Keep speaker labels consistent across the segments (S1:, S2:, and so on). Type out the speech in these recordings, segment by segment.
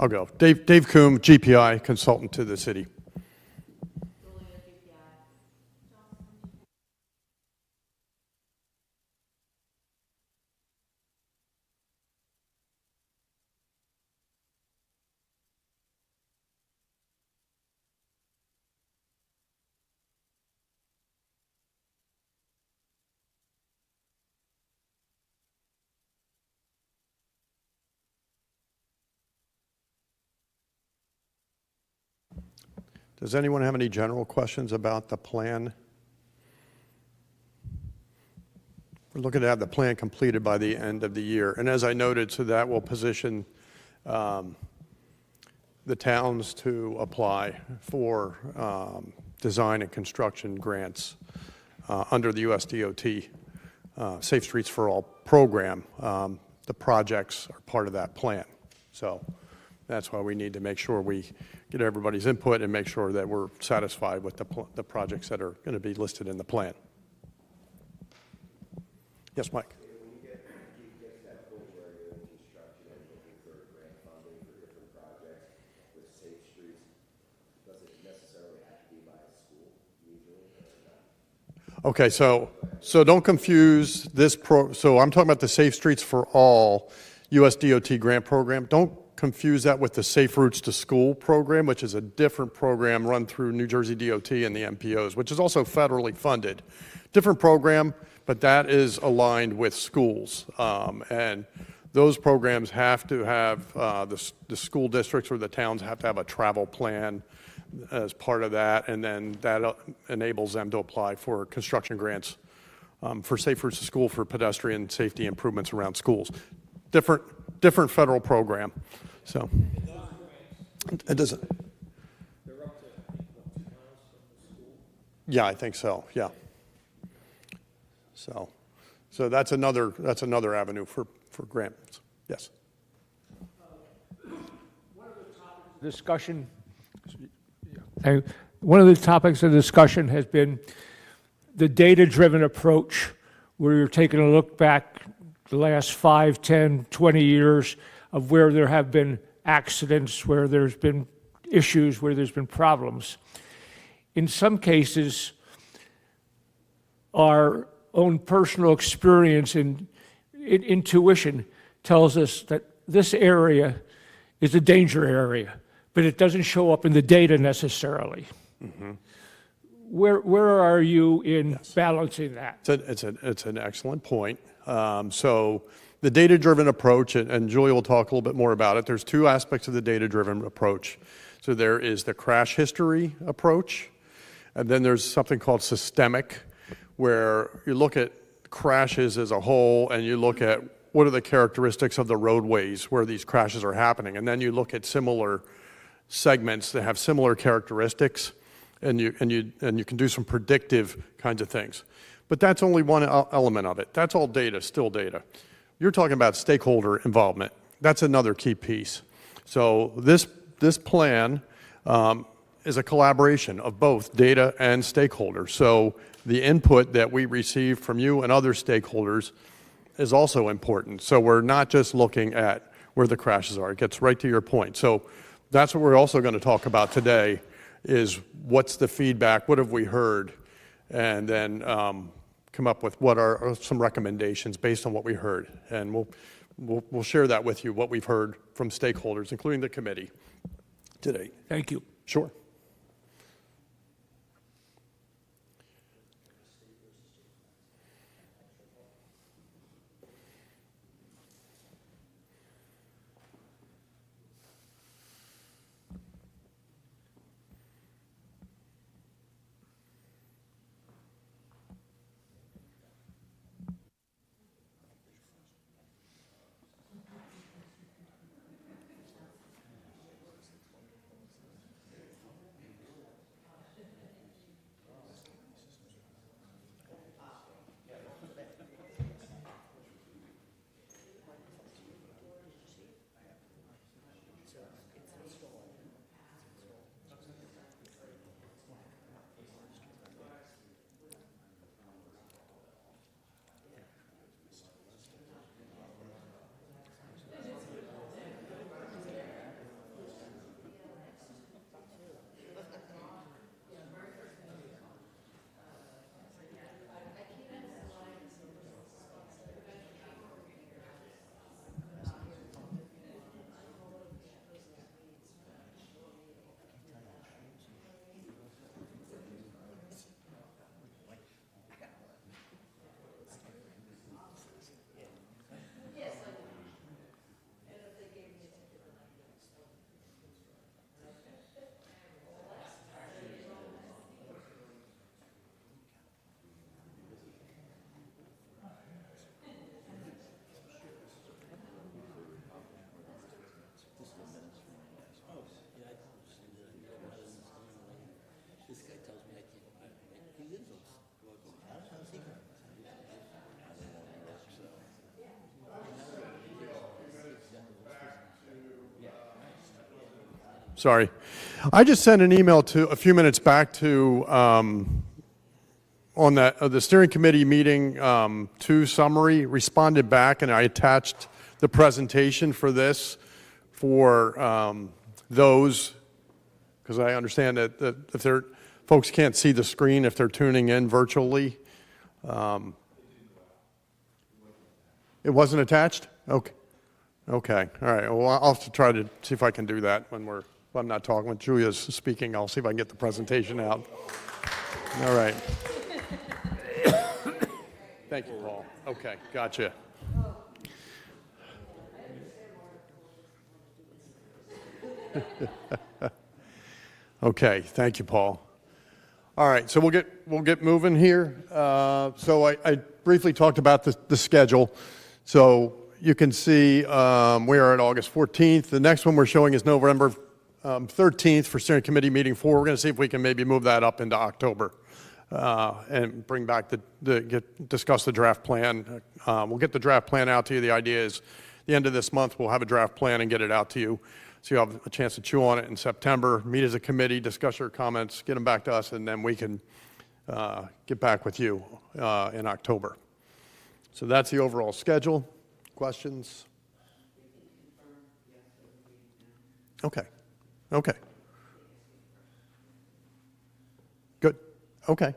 S1: I'll go. Dave Coombe, GPI, consultant to the city. Does anyone have any general questions about the plan? We're looking to have the plan completed by the end of the year. And as I noted, so that will position the towns to apply for design and construction grants under the US DOT Safe Streets for All program. The projects are part of that plan. So that's why we need to make sure we get everybody's input and make sure that we're satisfied with the projects that are going to be listed in the plan. Yes, Mike.
S2: When you get to that point where you're in construction and looking for grant funding for different projects with safe streets, does it necessarily have to be by a school usually or not?
S1: Okay, so don't confuse this so I'm talking about the Safe Streets for All US DOT grant program. Don't confuse that with the Safe Routes to School program, which is a different program run through New Jersey DOT and the MPOs, which is also federally funded. Different program, but that is aligned with schools. And those programs have to have, the school districts or the towns have to have a travel plan as part of that, and then that enables them to apply for construction grants for Safe Routes to School for pedestrian safety improvements around schools. Different federal program. So it doesn't.
S3: They're up to 2 miles from the school.
S1: Yeah, I think so. Yeah. So that's another avenue for grants. Yes.
S3: One of the topics of discussion. One of the topics of discussion has been the data-driven approach, where you're taking a look back the last 5, 10, 20 years of where there have been accidents, where there's been issues, where there's been problems. In some cases, our own personal experience and intuition tells us that this area is a danger area, but it doesn't show up in the data necessarily. Mm-hmm. Where are you in balancing that?
S1: It's an excellent point. So the data-driven approach, and Julie will talk a little bit more about it, there's 2 aspects of the data-driven approach. So there is the crash history approach, and then there's something called systemic, where you look at crashes as a whole, and you look at what are the characteristics of the roadways where these crashes are happening, and then you look at similar segments that have similar characteristics, and you can do some predictive kinds of things. But that's only one element of it. That's all data, still data. You're talking about stakeholder involvement. That's another key piece. So this plan is a collaboration of both data and stakeholders. So the input that we receive from you and other stakeholders is also important. So we're not just looking at where the crashes are. It gets right to your point. So that's what we're also going to talk about today is what's the feedback, what have we heard, and then come up with what are some recommendations based on what we heard. And we'll share that with you, what we've heard from stakeholders, including the committee today.
S3: Thank you.
S1: Sure. Sorry. I just sent an email a few minutes back to, on that, the steering committee meeting 2 summary, responded back, and I attached the presentation for this for those, because I understand that if folks can't see the screen if they're tuning in virtually. It wasn't attached? Okay. Okay. All right. Well, I'll have to try to see if I can do that when I'm not talking. When Julia's speaking, I'll see if I can get the presentation out. All right. Thank you, Paul. Okay. Gotcha. Okay. Thank you, Paul. All right, so we'll get moving here. So I briefly talked about the schedule. So you can see we are at August 14th. The next one we're showing is November 13th for steering committee meeting 4. We're going to see if we can maybe move that up into October and bring back discuss the draft plan. We'll get the draft plan out to you. The idea is the end of this month we'll have a draft plan and get it out to you. So you'll have a chance to chew on it in September, meet as a committee, discuss your comments, get them back to us, and then we can get back with you in October. So that's the overall schedule. Questions? Okay. Okay. Good. Okay.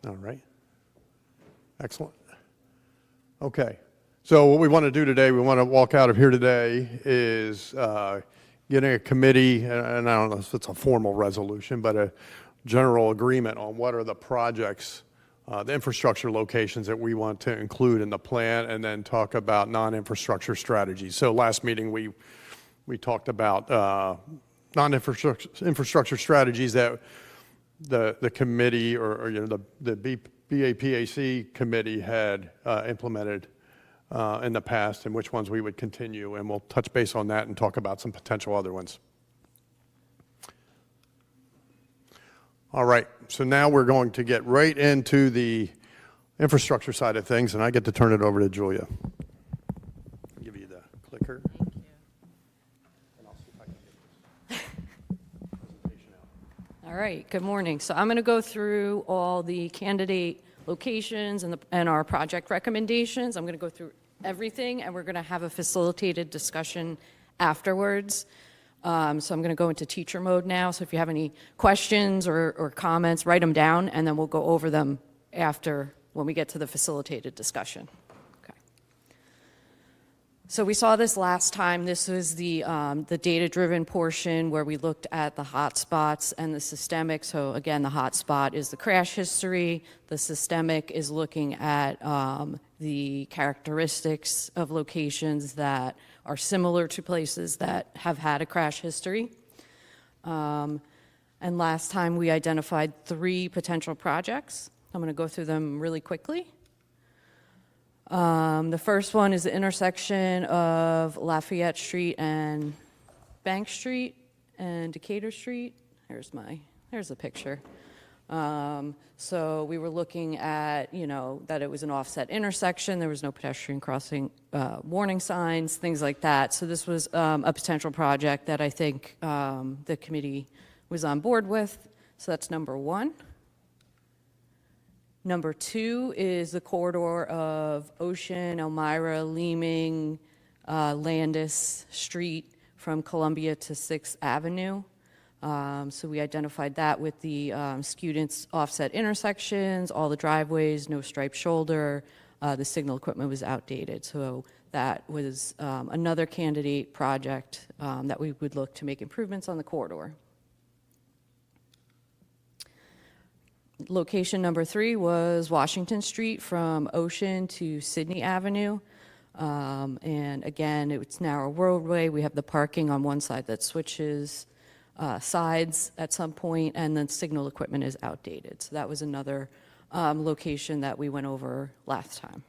S1: All right. Excellent. Okay. So what we want to do today, we want to walk out of here today is getting a committee, and I don't know if it's a formal resolution, but a general agreement on what are the projects, the infrastructure locations that we want to include in the plan, and then talk about non-infrastructure strategies. So last meeting we talked about non-infrastructure strategies that the committee or the BAPAC committee had implemented in the past, and which ones we would continue, and we'll touch base on that and talk about some potential other ones. All right, so now we're going to get right into the infrastructure side of things, and I get to turn it over to Julia. I'll give you the clicker.
S4: Thank you.
S1: And I'll see if I can get this presentation out.
S4: All right, good morning. So I'm going to go through all the candidate locations and our project recommendations. I'm going to go through everything, and we're going to have a facilitated discussion afterwards. So I'm going to go into teacher mode now. So if you have any questions or comments, write them down, and then we'll go over them after when we get to the facilitated discussion. Okay. So we saw this last time. This was the data-driven portion where we looked at the hotspots and the systemic. So again, the hotspot is the crash history. The systemic is looking at the characteristics of locations that are similar to places that have had a crash history. And last time we identified 3 potential projects. I'm going to go through them really quickly. The first one is the intersection of Lafayette Street and Bank Street and Decatur Street. There's the picture. So we were looking at, that it was an offset intersection. There was no pedestrian crossing warning signs, things like that. So this was a potential project that I think the committee was on board with. So that's number 1. Number 2 is the corridor of Ocean, Elmira, Leeming, Landis Street from Columbia to 6th Avenue. So we identified that with the students' offset intersections, all the driveways, no striped shoulder. The signal equipment was outdated. So that was another candidate project that we would look to make improvements on the corridor. Location number 3 was Washington Street from Ocean to Sydney Avenue. And again, it's narrow roadway. We have the parking on one side that switches sides at some point, and then signal equipment is outdated. So that was another location that we went over last time.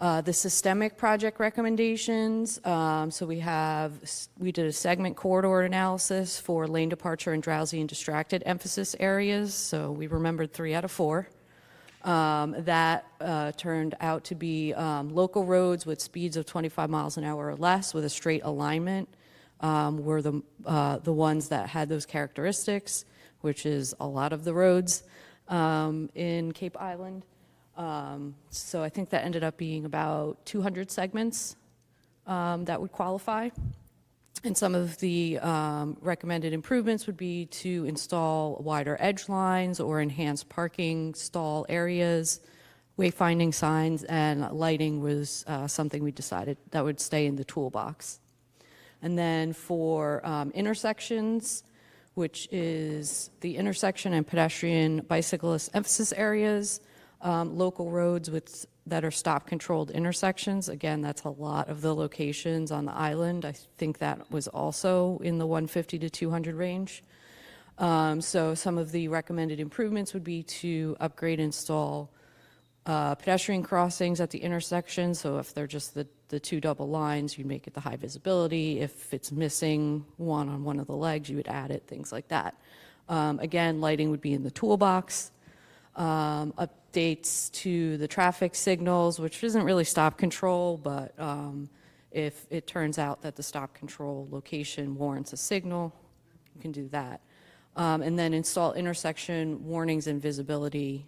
S4: The systemic project recommendations, so we did a segment corridor analysis for lane departure and drowsy and distracted emphasis areas, so we remembered 3 out of 4. That turned out to be local roads with speeds of 25 miles an hour or less with a straight alignment were the ones that had those characteristics, which is a lot of the roads in Cape Island. So I think that ended up being about 200 segments that would qualify. And some of the recommended improvements would be to install wider edge lines or enhance parking stall areas, wayfinding signs, and lighting was something we decided that would stay in the toolbox. And then for intersections, which is the intersection and pedestrian bicyclist emphasis areas, local roads that are stop-controlled intersections. Again, that's a lot of the locations on the island. I think that was also in the 150 to 200 range. So some of the recommended improvements would be to upgrade and install pedestrian crossings at the intersection. So if they're just the 2 double lines, you'd make it the high visibility. If it's missing one on one of the legs, you would add it, things like that. Again, lighting would be in the toolbox. Updates to the traffic signals, which isn't really stop control, but if it turns out that the stop control location warrants a signal, you can do that. And then install intersection warnings and visibility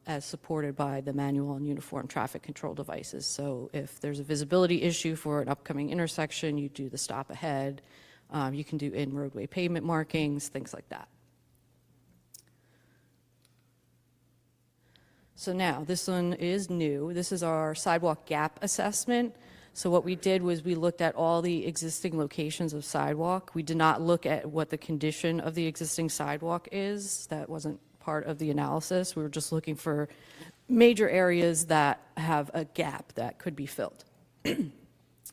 S4: as supported by the manual and uniform traffic control devices. So if there's a visibility issue for an upcoming intersection, you do the stop ahead. You can do in-roadway pavement markings, things like that. So now, this one is new. This is our sidewalk gap assessment. So what we did was we looked at all the existing locations of sidewalk. We did not look at what the condition of the existing sidewalk is. That wasn't part of the analysis. We were just looking for major areas that have a gap that could be filled.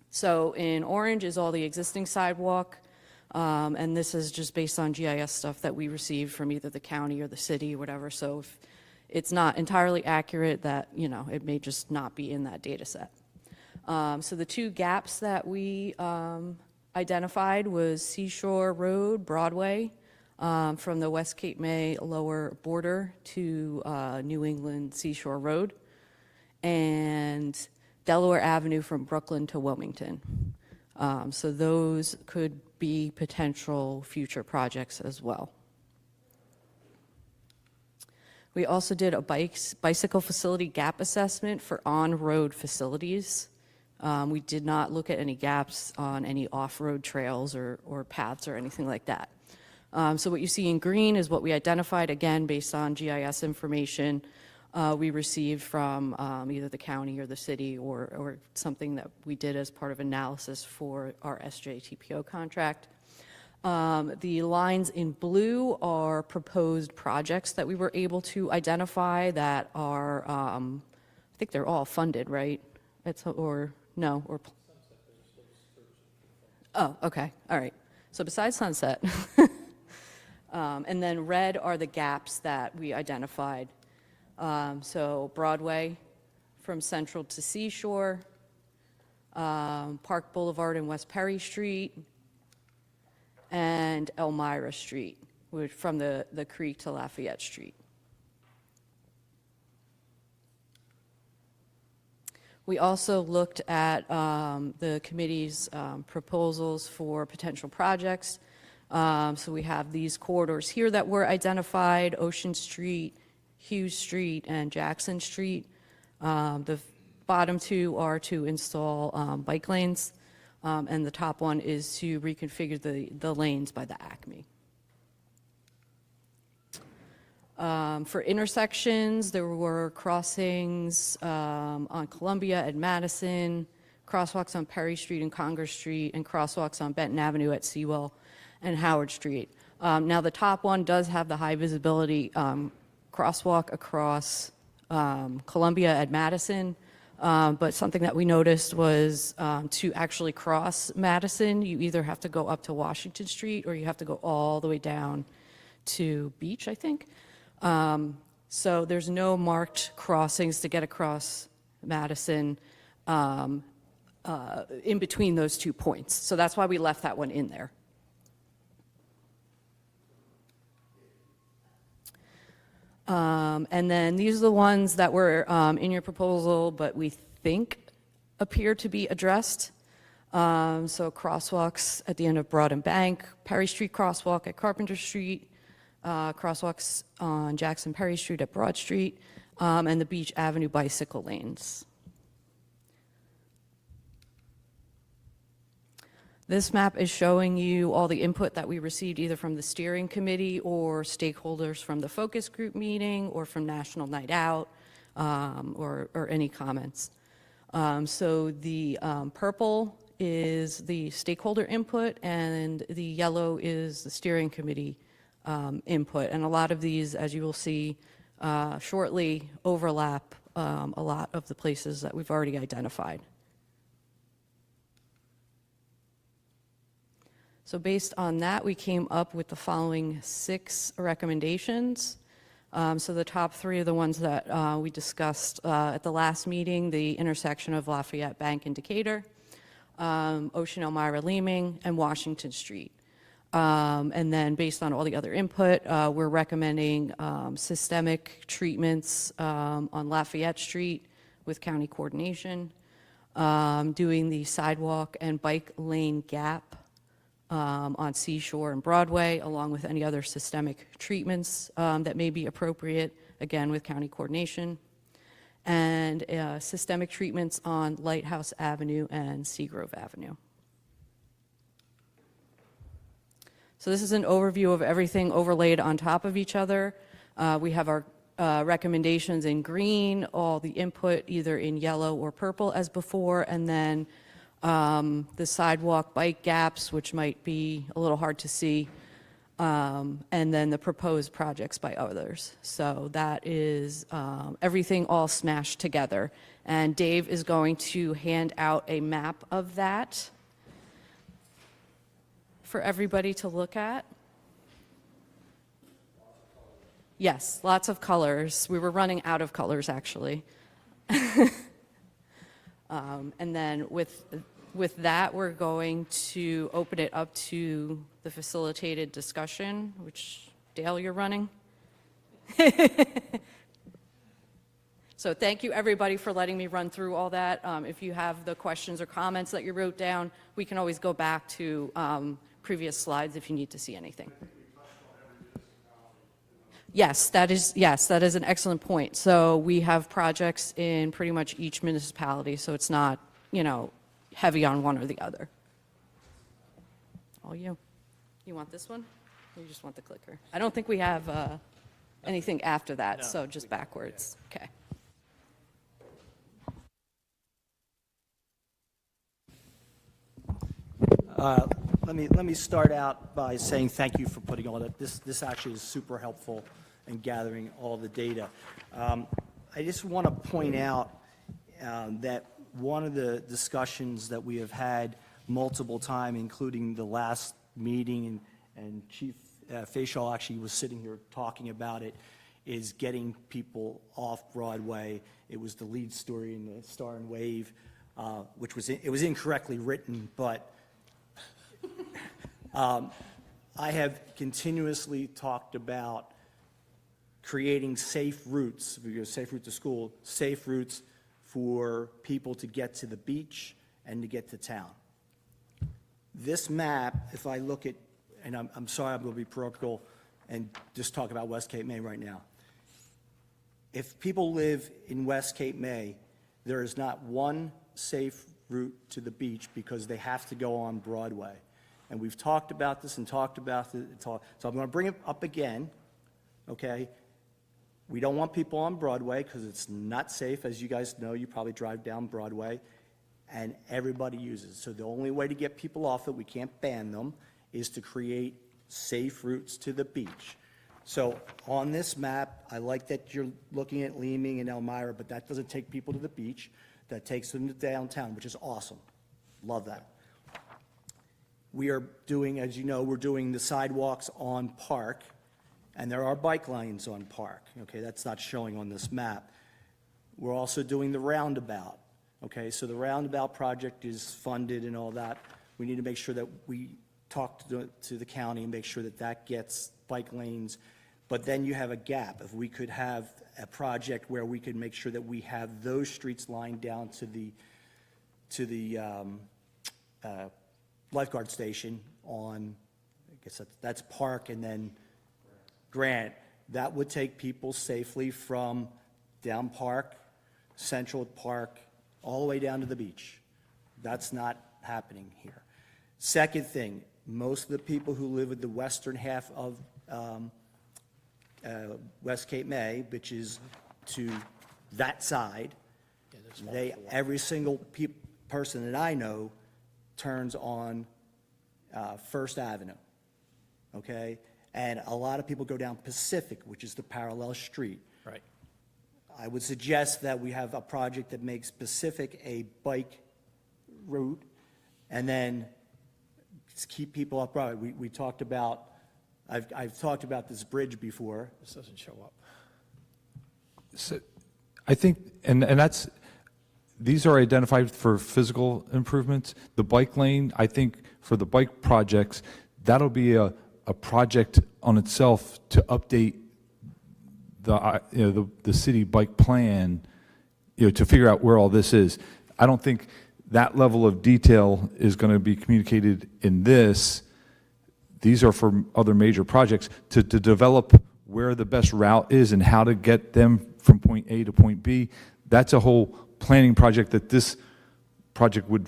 S4: So in orange is all the existing sidewalk, and this is just based on GIS stuff that we received from either the county or the city or whatever. So if it's not entirely accurate, that, it may just not be in that data set. So the 2 gaps that we identified was Seashore Road, Broadway, from the West Cape May lower border to New England Seashore Road, and Delaware Avenue from Brooklyn to Wilmington. So those could be potential future projects as well. We also did a bicycle facility gap assessment for on-road facilities. We did not look at any gaps on any off-road trails or paths or anything like that. So what you see in green is what we identified, again, based on GIS information we received from either the county or the city or something that we did as part of analysis for our SJTPO contract. The lines in blue are proposed projects that we were able to identify that are, I think they're all funded, right? Oh, okay, all right. So besides Sunset. And then red are the gaps that we identified. So Broadway from Central to Seashore, Park Boulevard and West Perry Street, and Elmira Street, from the creek to Lafayette Street. We also looked at the committee's proposals for potential projects. So we have these corridors here that were identified: Ocean Street, Hughes Street, and Jackson Street. The bottom 2 are to install bike lanes. And the top one is to reconfigure the lanes by the Acme. For intersections, there were crossings on Columbia at Madison, crosswalks on Perry Street and Congress Street, and crosswalks on Benton Avenue at Sewell and Howard Street. Now, the top one does have the high visibility crosswalk across Columbia at Madison. But something that we noticed was to actually cross Madison, you either have to go up to Washington Street or you have to go all the way down to Beach, I think. So there's no marked crossings to get across Madison. in between those 2 points. So that's why we left that one in there. And then these are the ones that were in your proposal, but we think appear to be addressed. So crosswalks at the end of Broad and Bank, Perry Street crosswalk at Carpenter Street, crosswalks on Jackson Perry Street at Broad Street, and the Beach Avenue bicycle lanes. This map is showing you all the input that we received either from the steering committee or stakeholders from the focus group meeting or from National Night Out, or any comments. So the purple is the stakeholder input and the yellow is the steering committee input. And a lot of these, as you will see shortly, overlap a lot of the places that we've already identified. So based on that, we came up with the following 6 recommendations. So the top 3 are the ones that we discussed at the last meeting: the intersection of Lafayette Bank and Decatur, Ocean Elmira Leeming, and Washington Street. And then based on all the other input, we're recommending systemic treatments on Lafayette Street with county coordination, doing the sidewalk and bike lane gap on Seashore and Broadway, along with any other systemic treatments that may be appropriate, again, with county coordination, and systemic treatments on Lighthouse Avenue and Seagrove Avenue. So this is an overview of everything overlaid on top of each other. We have our recommendations in green, all the input either in yellow or purple as before, and then the sidewalk bike gaps, which might be a little hard to see, and then the proposed projects by others. So that is everything all smashed together. And Dave is going to hand out a map of that for everybody to look at. Yes, lots of colors. We were running out of colors, actually. And then with that, we're going to open it up to the facilitated discussion, which, Dale, you're running. So thank you, everybody, for letting me run through all that. If you have the questions or comments that you wrote down, we can always go back to previous slides if you need to see anything. Yes, that is an excellent point. So we have projects in pretty much each municipality, so it's not, heavy on one or the other. All you. You want this one? Or you just want the clicker? I don't think we have anything after that, so just backwards. Okay.
S5: Let me start out by saying thank you for putting all that. This actually is super helpful in gathering all the data. I just want to point out that one of the discussions that we have had multiple times, including the last meeting, and Chief Facial actually was sitting here talking about it, is getting people off Broadway. It was the lead story in the Star and Wave, which was incorrectly written, but I have continuously talked about creating safe routes, safe route to school, safe routes for people to get to the beach and to get to town. This map, if I look at, and I'm sorry, I'm going to be parochial and just talk about West Cape May right now. If people live in West Cape May, there is not one safe route to the beach because they have to go on Broadway. And we've talked about this and talked about it. So I'm going to bring it up again, okay? We don't want people on Broadway because it's not safe. As you guys know, you probably drive down Broadway, and everybody uses it. So the only way to get people off it, we can't ban them, is to create safe routes to the beach. So on this map, I like that you're looking at Leeming and Elmira, but that doesn't take people to the beach. That takes them to downtown, which is awesome. Love that. We are doing, as you know, we're doing the sidewalks on Park, and there are bike lanes on Park. Okay, that's not showing on this map. We're also doing the roundabout. Okay, so the roundabout project is funded and all that. We need to make sure that we talk to the county and make sure that that gets bike lanes. But then you have a gap. If we could have a project where we could make sure that we have those streets lined down to the lifeguard station on, I guess that's Park and then Grant, that would take people safely from down Park, Central Park, all the way down to the beach. That's not happening here. Second thing, most of the people who live in the western half of West Cape May, which is to that side, every single person that I know turns on First Avenue, okay? And a lot of people go down Pacific, which is the parallel street.
S3: Right.
S5: I would suggest that we have a project that makes Pacific a bike route, and then just keep people up Broadway. We talked about, I've talked about this bridge before.
S3: This doesn't show up.
S6: So I think, and that's, these are identified for physical improvements. The bike lane, I think for the bike projects, that'll be a project on itself to update the city bike plan, to figure out where all this is. I don't think that level of detail is going to be communicated in this. These are for other major projects to develop where the best route is and how to get them from point A to point B. That's a whole planning project that this project would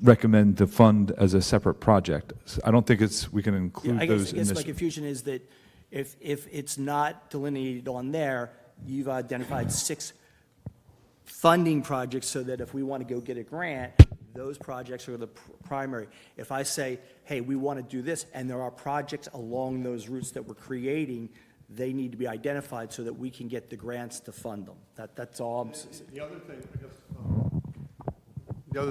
S6: recommend to fund as a separate project. So I don't think we can include those in
S5: I guess
S6: this.
S5: my confusion is that if it's not delineated on there, you've identified 6 funding projects so that if we want to go get a grant, those projects are the primary. If I say, hey, we want to do this, and there are projects along those routes that we're creating, they need to be identified so that we can get the grants to fund them. That's all I'm saying.
S1: The other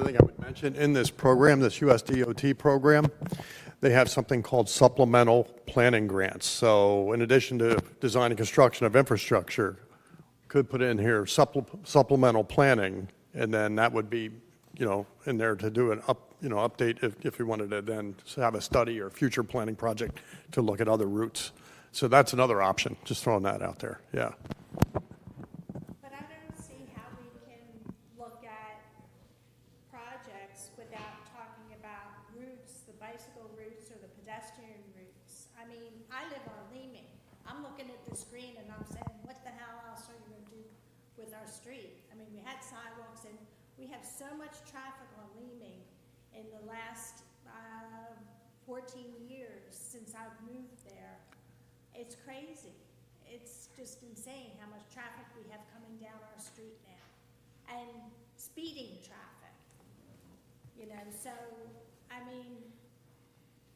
S1: thing, I would mention, in this program, this USDOT program, they have something called supplemental planning grants. So in addition to design and construction of infrastructure, could put in here supplemental planning, and then that would be, in there to do an update if we wanted to then have a study or future planning project to look at other routes. So that's another option, just throwing that out there, yeah.
S7: But I don't see how we can look at projects without talking about routes, the bicycle routes or the pedestrian routes. I mean, I live on Leeming. I'm looking at the screen and I'm saying, what the hell else are you gonna do with our street? I mean, we had sidewalks and we have so much traffic on Leeming in the last 14 years since I've moved there. It's crazy. It's just insane how much traffic we have coming down our street now. And speeding traffic, so, I mean,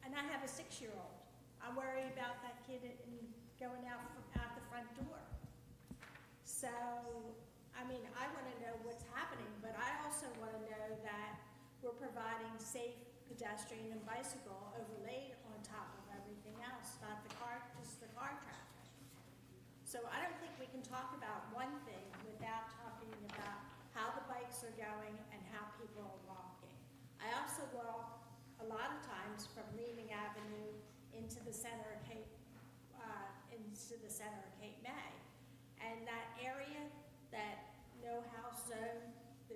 S7: and I have a 6-year-old. I worry about that kid going out the front door. So, I mean, I want to know what's happening, but I also want to know that we're providing safe pedestrian and bicycle overlaid on top of everything else, not just the car traffic. So I don't think we can talk about one thing without talking about how the bikes are going and how people are walking. I also walk a lot of times from Leeming Avenue into the center of Cape May. And that area, that no-house zone,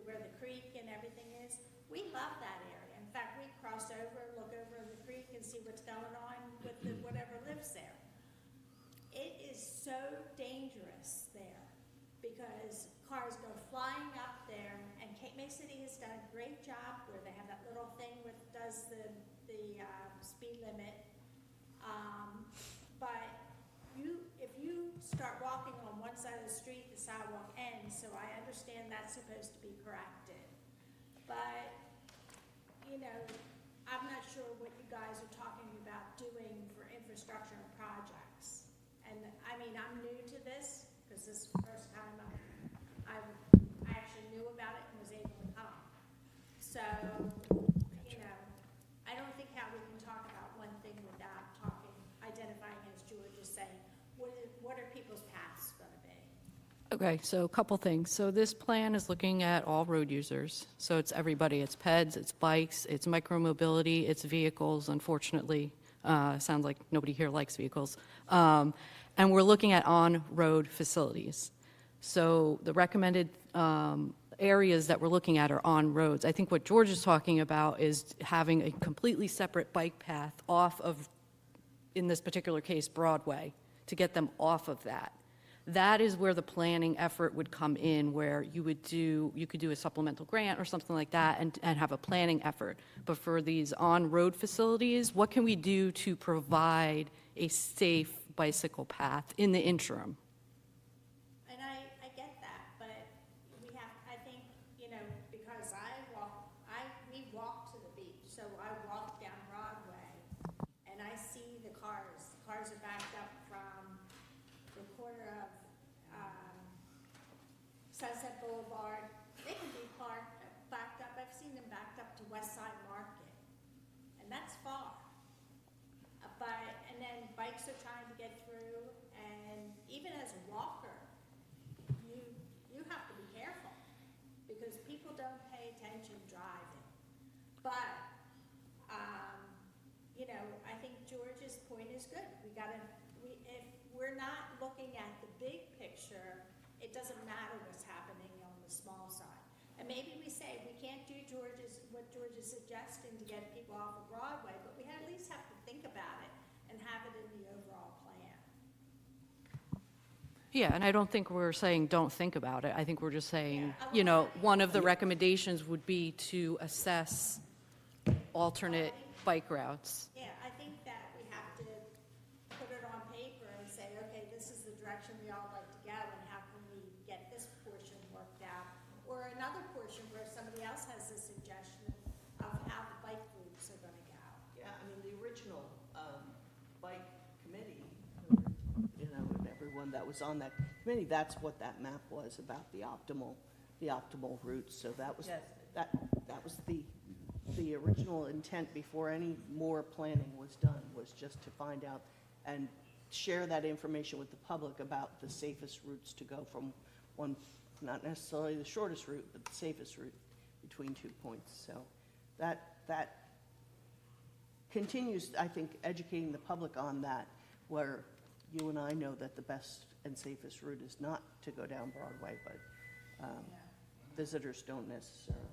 S7: where the creek and everything is, we love that area. In fact, we cross over, look over the creek and see what's going on with whatever lives there. It is so dangerous there because cars go flying up there, and Cape May City has done a great job where they have that little thing that does the speed limit. But if you start walking on one side of the street, the sidewalk ends, so I understand that's supposed to be corrected. But, I'm not sure what you guys are talking about doing for infrastructure and projects. And I mean, I'm new to this, because this is the first time I actually knew about it and was able to come. So, I don't think how we can talk about one thing without identifying, as George is saying, what are people's paths going to be?
S4: Okay, so a couple things. So this plan is looking at all road users. So it's everybody. It's peds, it's bikes, it's micromobility, it's vehicles, unfortunately. Sounds like nobody here likes vehicles. And we're looking at on-road facilities. So the recommended areas that we're looking at are on roads. I think what George is talking about is having a completely separate bike path off of, in this particular case, Broadway, to get them off of that. That is where the planning effort would come in, where you could do a supplemental grant or something like that and have a planning effort. But for these on-road facilities, what can we do to provide a safe bicycle path in the interim?
S7: And I get that, but I think, because we walk to the beach, so I walk down Broadway, and I see the cars. The cars are backed up from the corner of Sunset Boulevard. They can be backed up. I've seen them backed up to West Side Market, and that's far. And then bikes are trying to get through, and even as a walker, you have to be careful, because people don't pay attention driving. But, I think George's point is good. If we're not looking at the big picture, it doesn't matter what's happening on the small side. And maybe we say, we can't do what George is suggesting to get people off of Broadway, but we at least have to think about it and have it in the overall plan.
S4: Yeah, and I don't think we're saying don't think about it. I think we're just saying,
S7: Yeah.
S4: one of the recommendations would be to assess alternate bike routes.
S7: Yeah, I think that we have to put it on paper and say, okay, this is the direction we all like to go, and how can we get this portion worked out? Or another portion where somebody else has a suggestion of how the bike routes are gonna go.
S8: Yeah, I mean, the original bike committee, and everyone that was on that committee, that's what that map was about, the optimal routes. So that was,
S4: Yes.
S8: that was the original intent before any more planning was done, was just to find out and share that information with the public about the safest routes to go from one, not necessarily the shortest route, but the safest route between 2 points. So that continues, I think, educating the public on that, where you and I know that the best and safest route is not to go down Broadway, but visitors don't necessarily.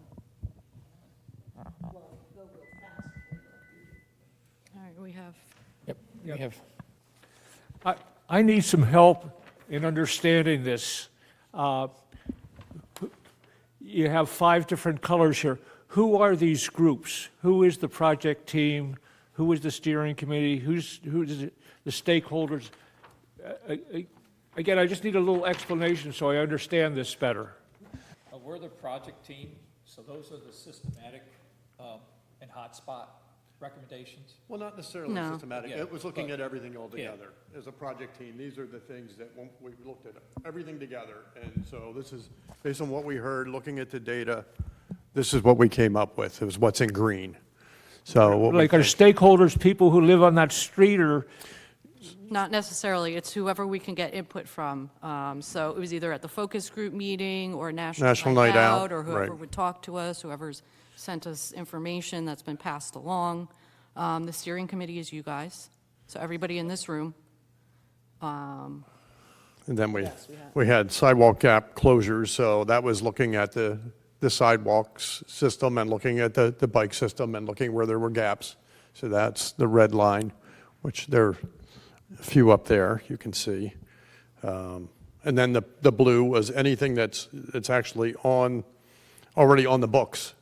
S8: Well, go real fast.
S4: All right, we have,
S3: Yep, we have. I need some help in understanding this. You have 5 different colors here. Who are these groups? Who is the project team? Who is the steering committee? Who is the stakeholders? Again, I just need a little explanation so I understand this better.
S9: We're the project team, so those are the systematic and hotspot recommendations.
S1: Well, not necessarily
S4: No.
S1: systematic.
S9: Yeah,
S1: It was looking
S9: but-
S1: at everything all together. As a project team, these are the things that we looked at everything together. And so this is, based on what we heard, looking at the data, this is what we came up with. It was what's in green. So what we
S3: Like, are
S1: think-
S3: stakeholders people who live on that street, or?
S4: not necessarily, it's whoever we can get input from. So it was either at the focus group meeting or National Night Out, or whoever
S1: right.
S4: would talk to us, whoever's sent us information that's been passed along. The steering committee is you guys, so everybody in this room.
S1: And then
S8: Yes, we have.
S1: we had sidewalk gap closures, so that was looking at the sidewalks system and looking at the bike system and looking where there were gaps. So that's the red line, which there are a few up there, you can see. And then the blue was anything that's actually already on the books,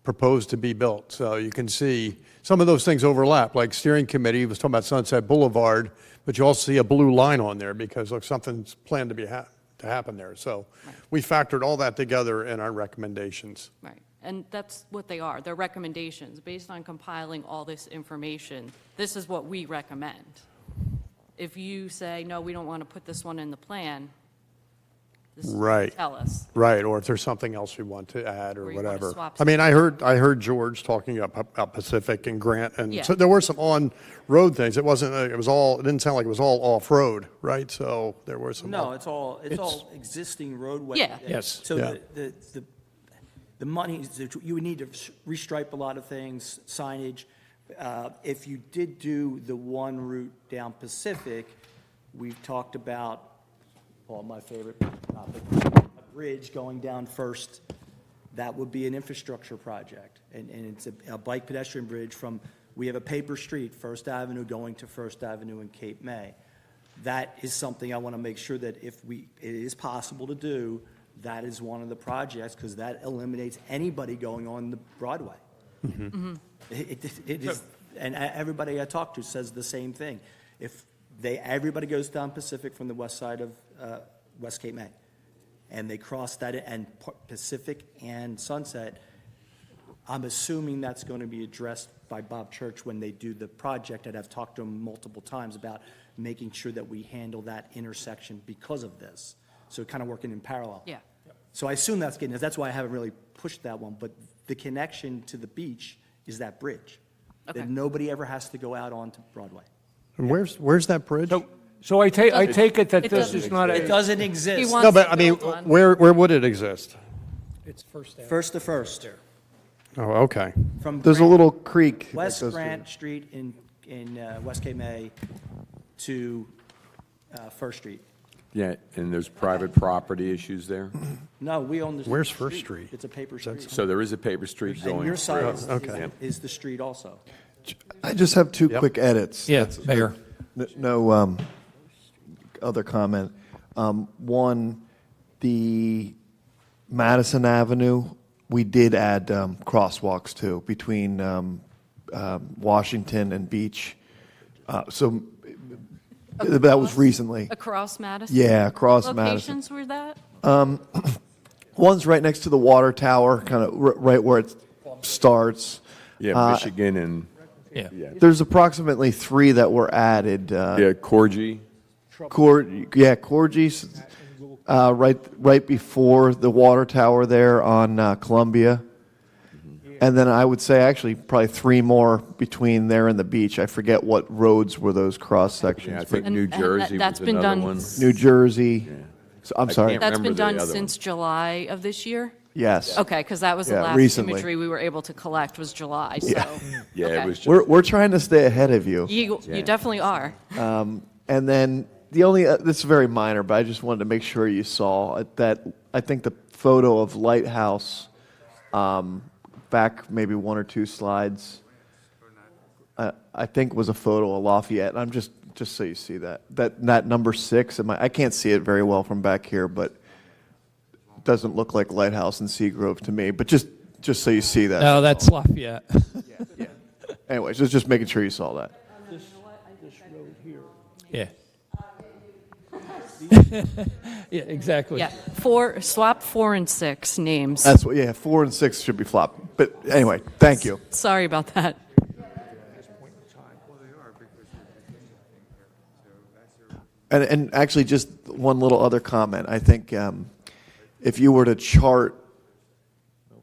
S1: proposed to be built. So you can see some of those things overlap, like steering committee was talking about Sunset Boulevard, but you also see a blue line on there because look, something's planned to happen there. So we factored all that together in our recommendations.
S4: Right, and that's what they are, they're recommendations. Based on compiling all this information, this is what we recommend. If you say, no, we don't want to put this one in the plan, This is what
S1: Right.
S4: they tell us.
S1: Right, or if there's something else we want to add or
S4: Or you wanna
S1: whatever.
S4: swap
S1: I mean, I heard George talking about Pacific and Grant, and
S4: Yeah.
S1: so there were some on-road things. It wasn't, it didn't sound like it was all off-road, right? So there were some.
S5: No, it's all existing roadway.
S4: Yeah.
S3: Yes.
S5: So
S1: Yeah.
S5: the money, you would need to restripe a lot of things, signage. If you did do the one route down Pacific, we've talked about, well, my favorite topic, a bridge going down First. That would be an infrastructure project. And it's a bike pedestrian bridge we have a paper street, First Avenue going to First Avenue in Cape May. That is something I want to make sure that it is possible to do, that is one of the projects, because that eliminates anybody going on the Broadway. It is, and everybody I talk to says the same thing. If everybody goes down Pacific from the west side of West Cape May, and they cross that, and Pacific and Sunset, I'm assuming that's going to be addressed by Bob Church when they do the project, and I've talked to him multiple times about making sure that we handle that intersection because of this. So kind of working in parallel.
S4: Yeah.
S5: So I assume that's why I haven't really pushed that one, but the connection to the beach is that bridge.
S4: Okay.
S5: That nobody ever has to go out onto Broadway.
S1: And where's that bridge?
S3: So I take it that
S4: It
S3: this
S4: doesn't
S3: is not
S5: It
S3: a,
S5: doesn't exist.
S4: He wants
S1: No, but
S4: to
S1: I mean,
S4: build one.
S1: where would it exist?
S9: It's First Avenue.
S5: First to First,
S1: Oh, okay.
S5: from
S10: There's a
S5: Grant-
S10: little creek. that
S5: West
S10: goes through.
S5: Grant Street in West Cape May to First Street.
S11: Yeah, and there's private property issues there?
S5: No, we own the.
S1: Where's First Street?
S5: It's a paper street.
S11: So there is a paper street going.
S5: And your side
S1: okay.
S5: is the street also.
S10: I just have two
S1: Yep.
S10: quick edits.
S3: Yeah,
S10: That's-
S3: Mayor.
S10: No other comment. One, the Madison Avenue, we did add crosswalks too between Washington and Beach. So that was recently.
S4: Across Madison?
S10: Yeah, across Madison.
S4: Locations were that?
S10: One's right next to the water tower, kind of right where it starts.
S11: Yeah, Michigan and,
S3: yeah.
S11: yeah,
S10: There's approximately 3 that were added.
S11: yeah, Corgi.
S10: Corgis, right before the water tower there on Columbia. And then I would say actually probably 3 more between there and the beach. I forget what roads were those cross
S11: Yeah, I
S10: sections.
S11: think
S4: And-
S11: New
S4: and
S11: Jersey
S4: that's
S11: was
S4: been
S11: another
S4: done
S11: one.
S10: New Jersey. So, I'm
S11: I
S10: sorry.
S11: can't
S4: That's been
S11: remember the
S4: done
S11: other one.
S4: since July of this year?
S10: Yes.
S4: Okay, because that was the
S10: Yeah,
S4: last
S10: recently.
S4: imagery we were able to collect was July, so.
S11: Yeah,
S4: okay.
S11: it was just.
S10: We're trying to stay ahead of you.
S4: You definitely are.
S10: And then the only, this is very minor, but I just wanted to make sure you saw that, I think the photo of Lighthouse, back maybe 1 or 2 slides, I think was a photo of Lafayette. I'm just so you see that number 6, I can't see it very well from back here, but it doesn't look like Lighthouse and Seagrove to me, but just so you see that.
S3: No, that's Lafayette.
S10: Anyways, just making sure you saw that.
S3: Yeah. Yeah, exactly.
S4: Yeah, swap 4 and 6 names.
S10: That's what, 4 and 6 should be flopped. But anyway, thank you.
S4: Sorry about that.
S10: And actually, just one little other comment. I think if you were to chart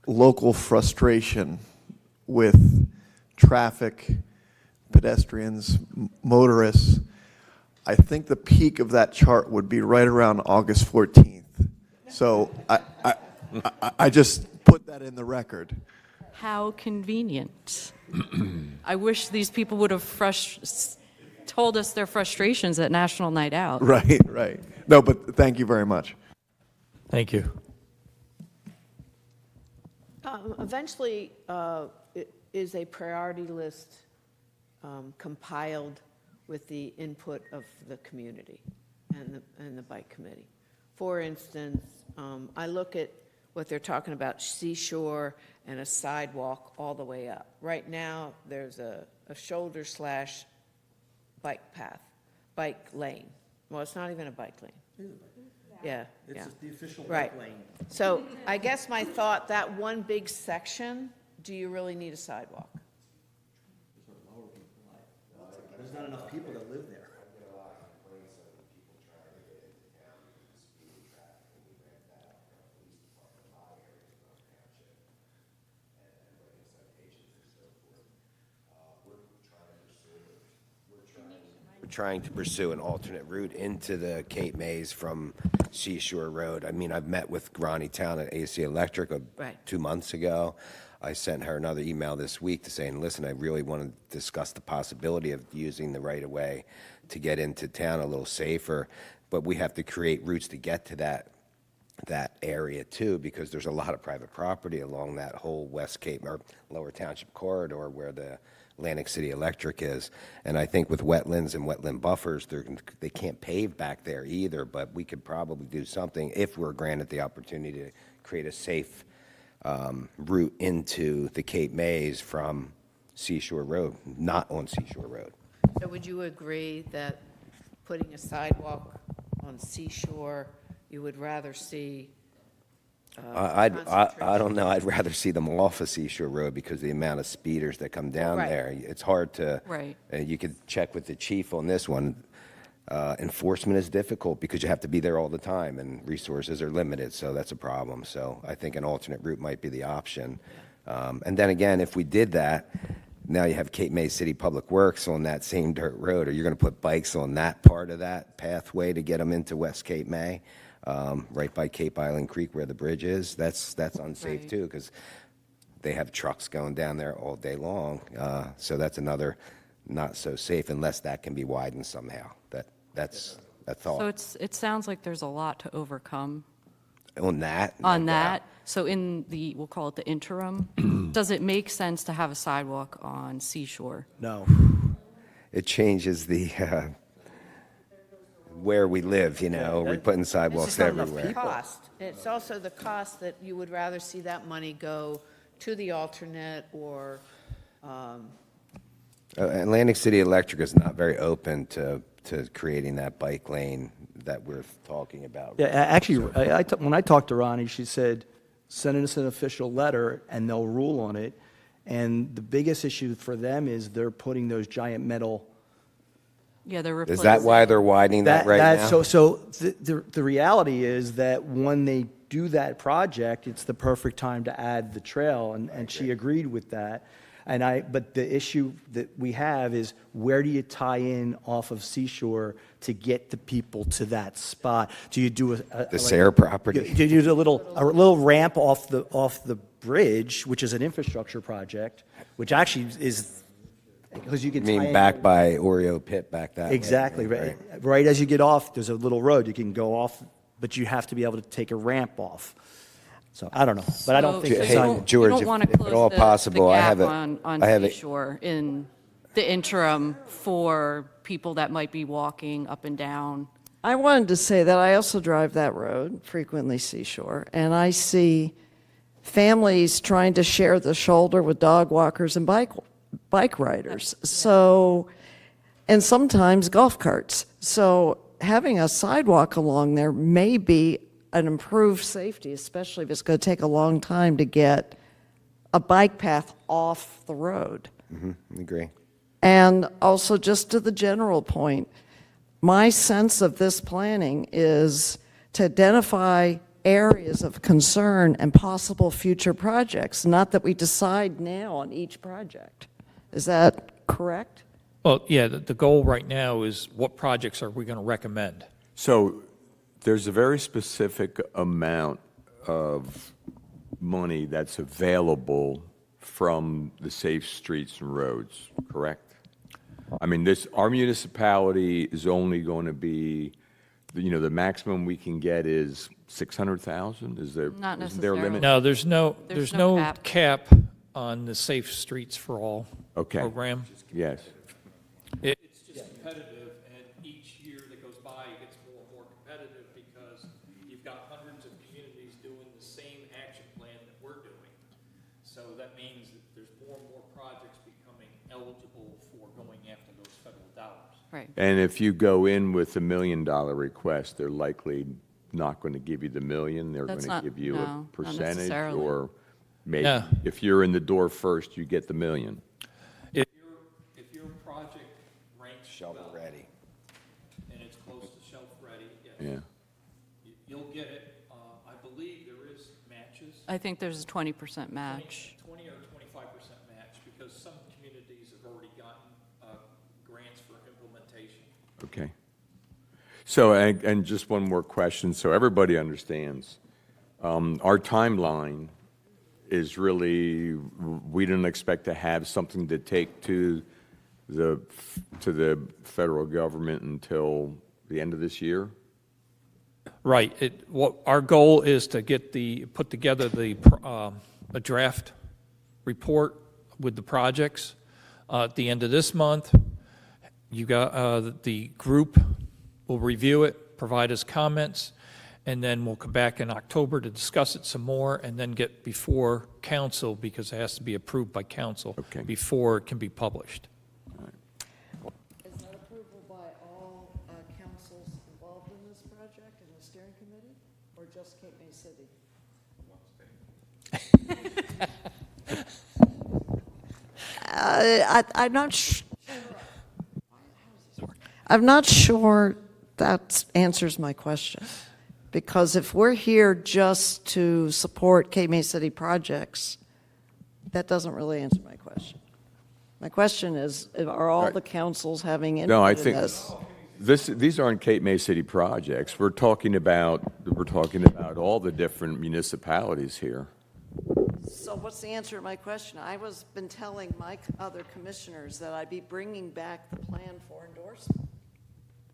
S10: local frustration with traffic, pedestrians, motorists, I think the peak of that chart would be right around August 14th. So I just put that in the record.
S4: How convenient. I wish these people would have told us their frustrations at National Night Out.
S10: Right. No, but thank you very much.
S3: Thank you.
S8: Eventually, is a priority list compiled with the input of the community and the bike committee. For instance, I look at what they're talking about, seashore and a sidewalk all the way up. Right now, there's a shoulder / bike path, bike lane. Well, it's not even a bike lane. Yeah.
S5: It's the official
S8: Right.
S5: bike lane.
S8: So I guess my thought, that one big section, do you really need a sidewalk?
S5: There's not enough people that live there.
S2: we're trying to pursue an alternate route into the Cape Mays from Seashore Road. I mean, I've met with Ronnie Town at AC Electric
S4: Right.
S2: 2 months ago. I sent her another email this week to saying, listen, I really want to discuss the possibility of using the right-of-way to get into town a little safer, but we have to create routes to get to that area too, because there's a lot of private property along that whole West Cape or Lower Township corridor where the Atlantic City Electric is. And I think with wetlands and wetland buffers, they can't pave back there either, but we could probably do something if we're granted the opportunity to create a safe route into the Cape Mays from Seashore Road, not on Seashore Road.
S12: So would you agree that putting a sidewalk on Seashore, you would rather see
S2: I don't know, I'd rather see them off of Seashore Road because the amount of speeders that come down
S12: Right.
S2: there. It's hard to.
S4: Right.
S2: You could check with the chief on this one. Enforcement is difficult because you have to be there all the time and resources are limited, so that's a problem. So I think an alternate route might be the option. And then again, if we did that, now you have Cape May City Public Works on that same dirt road. Are you going to put bikes on that part of that pathway to get them into West Cape May? Right by Cape Island Creek where the bridge is? That's unsafe
S4: Right.
S2: too because they have trucks going down there all day long. So that's another not so safe unless that can be widened somehow. That's all.
S4: So it sounds like there's a lot to overcome
S2: On that? no
S4: on
S2: doubt.
S4: that. So in the, we'll call it the interim, does it make sense to have a sidewalk on Seashore?
S5: No.
S2: It changes the, where we live, you know, we're putting sidewalks
S5: not enough
S2: everywhere.
S5: people.
S12: cost? It's also the cost that you would rather see that money go to the alternate or,
S2: Atlantic City Electric is not very open to creating that bike lane that we're talking about.
S5: Yeah, actually, when I talked to Ronnie, she said, send us an official letter and they'll rule on it. And the biggest issue for them is they're putting those giant metal.
S4: Yeah, they're
S2: Is
S4: replacing.
S2: that why they're widening that right now?
S5: So the reality is that when they do that project, it's the perfect time to add the trail, and she agreed with that. But the issue that we have is where do you tie in off of Seashore to get the people to that spot? Do you do
S2: The Sayre property?
S5: Do you do a little ramp off the bridge, which is an infrastructure project, which actually is, because you can tie in.
S2: Back by Oreo Pit back that way.
S5: Exactly, right as you get off, there's a little road, you can go off, but you have to be able to take a ramp off. So, I don't know, but I don't think
S4: So
S5: it's
S4: you
S5: on-
S4: don't-
S2: George,
S4: you don't want to
S2: if at
S4: close
S2: all possible,
S4: the
S2: I
S4: gap
S2: have a-
S4: on
S2: I have a-
S4: Seashore in the interim for people that might be walking up and down.
S13: I wanted to say that I also drive that road, frequently Seashore, and I see families trying to share the shoulder with dog walkers and bike riders. So, and sometimes golf carts. So having a sidewalk along there may be an improved safety, especially if it's going to take a long time to get a bike path off the road.
S2: Agree.
S13: And also, just to the general point, my sense of this planning is to identify areas of concern and possible future projects, not that we decide now on each project. Is that correct?
S9: Well, yeah, the goal right now is what projects are we going to recommend?
S11: So there's a very specific amount of money that's available from the Safe Streets and Roads, correct? I mean, our municipality is only going to be, the maximum we can get is 600,000? Is there?
S4: Not
S11: is there a limit?
S9: No, there's no
S4: cap.
S9: cap on the Safe Streets for All
S11: Okay.
S9: program.
S11: Yes.
S9: It's just competitive, and each year that goes by, it gets more and more competitive because you've got hundreds of communities doing the same action plan that we're doing. So that means that there's more and more projects becoming eligible for going after those federal dollars.
S4: Right.
S11: And if you go in with $1 million request, they're likely not going to give you the million. They're going
S4: That's
S11: to
S4: not-
S11: give you
S4: no,
S11: a
S4: not
S11: percentage,
S4: necessarily.
S11: or maybe
S9: Yeah.
S11: if you're in the door first, you get the million.
S9: If your project ranks
S2: Shovel
S9: well
S2: ready.
S9: and it's close to shelf ready, yes,
S11: Yeah.
S9: you'll get it. I believe there is matches.
S4: I think there's a 20% match.
S9: 20 or 25% match, because some communities have already gotten grants for implementation.
S11: Okay. So, and just one more question, so everybody understands. Our timeline is really, we didn't expect to have something to take to the federal government until the end of this year?
S9: Right. What our goal is to put together a draft report with the projects at the end of this month. You got, the group will review it, provide us comments, and then we'll come back in October to discuss it some more and then get before council, because it has to be approved by council
S11: Okay.
S9: before it can be published.
S13: Is that approval by all councils involved in this project and the steering committee, or just Cape May City? I'm not sure that answers my question. Because if we're here just to support Cape May City projects, that doesn't really answer my question. My question is, are all the councils having
S11: No, I
S13: input in
S11: think
S13: this?
S11: these aren't Cape May City projects. We're talking about all the different municipalities here.
S13: So what's the answer to my question? I was been telling my other commissioners that I'd be bringing back the plan for endorsement.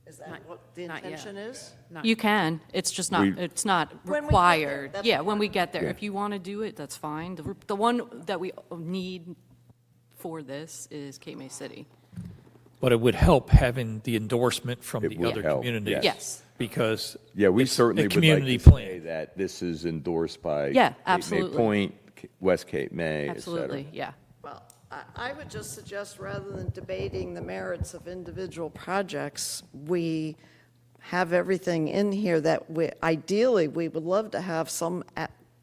S13: Is that what the
S12: not yet.
S13: intention is?
S4: You can, it's just not, it's not
S13: When we get there,
S4: required.
S13: that's
S4: Yeah,
S13: fine.
S4: when we get there.
S11: Yeah.
S4: If you want to do it, that's fine. The one that we need for this is Cape May City.
S9: But it would help having the endorsement from
S11: It
S9: the
S11: would
S9: other
S11: help,
S9: communities.
S4: Yes.
S9: Because
S11: Yeah, we
S9: it's
S11: certainly
S9: a
S11: would like
S9: community
S11: to say
S9: plan.
S11: that this is endorsed by
S4: Yeah,
S11: Cape May
S4: absolutely.
S11: Point, West Cape May, et cetera.
S4: Absolutely, yeah.
S13: Well, I would just suggest, rather than debating the merits of individual projects, we have everything in here that ideally, we would love to have some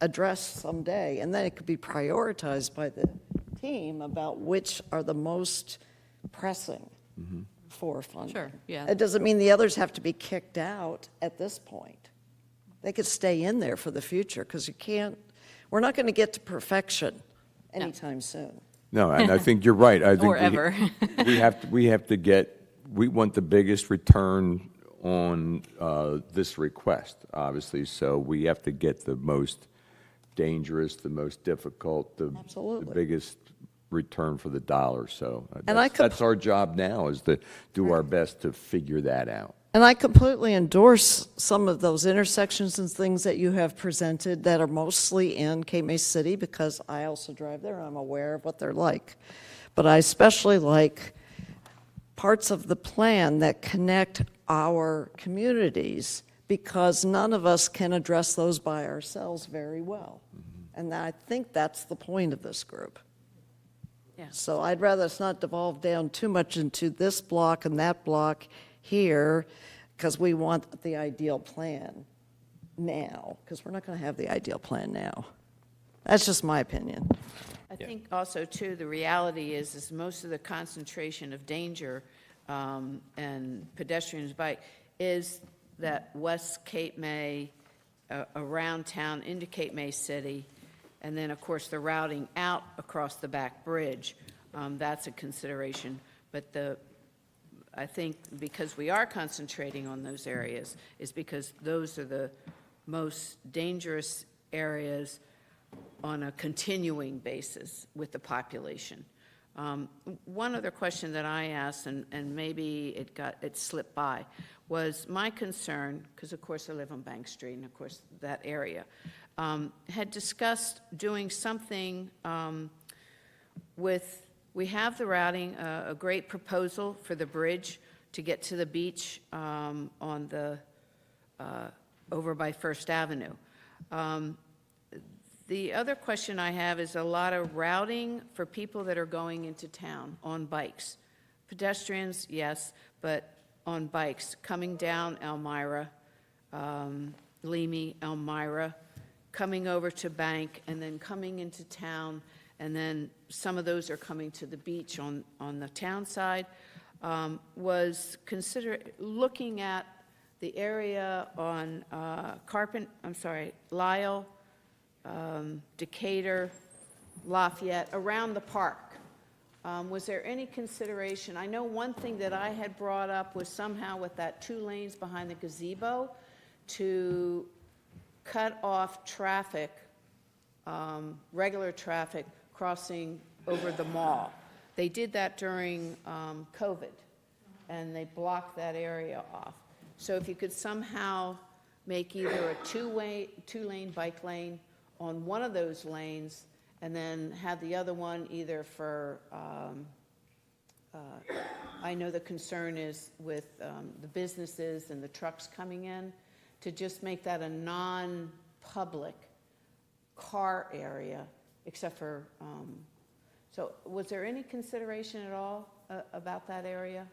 S13: addressed someday, and then it could be prioritized by the team about which are the most pressing for funding.
S4: Sure, yeah.
S13: It doesn't mean the others have to be kicked out at this point. They could stay in there for the future, because we're not going to get to perfection anytime soon.
S11: No, and I think you're right. I think
S4: Or ever.
S11: we want the biggest return on this request, obviously, so we have to get the most dangerous, the most difficult, the
S13: Absolutely.
S11: biggest return for the dollar, so
S13: And I
S11: that's our job now, is to do our best to figure that out.
S13: And I completely endorse some of those intersections and things that you have presented that are mostly in Cape May City, because I also drive there, I'm aware of what they're like. But I especially like parts of the plan that connect our communities, because none of us can address those by ourselves very well. And I think that's the point of this group.
S12: Yeah.
S13: So I'd rather us not devolve down too much into this block and that block here, because we want the ideal plan now, because we're not going to have the ideal plan now. That's just my opinion.
S12: I think also, too, the reality is most of the concentration of danger and pedestrians bike is that West Cape May, around town into Cape May City, and then, of course, the routing out across the back bridge. That's a consideration. But I think because we are concentrating on those areas is because those are the most dangerous areas on a continuing basis with the population. One other question that I asked, and maybe it slipped by, was my concern, because of course I live on Bank Street, and of course that area, had discussed doing something we have the routing, a great proposal for the bridge to get to the beach over by First Avenue. The other question I have is a lot of routing for people that are going into town on bikes. Pedestrians, yes, but on bikes, coming down Elmira, Leamy, Elmira, coming over to Bank, and then coming into town, and then some of those are coming to the beach on the town side, was looking at the area on Lyle, Decatur, Lafayette, around the park, Was there any consideration, I know one thing that I had brought up was somehow with that 2 lanes behind the gazebo to cut off traffic, regular traffic crossing over the mall. They did that during COVID, and they blocked that area off. So if you could somehow make either a 2-lane bike lane on one of those lanes, and then have the other one either for, I know the concern is with the businesses and the trucks coming in, to just make that a non-public car area, except for, so was there any consideration at all about that area?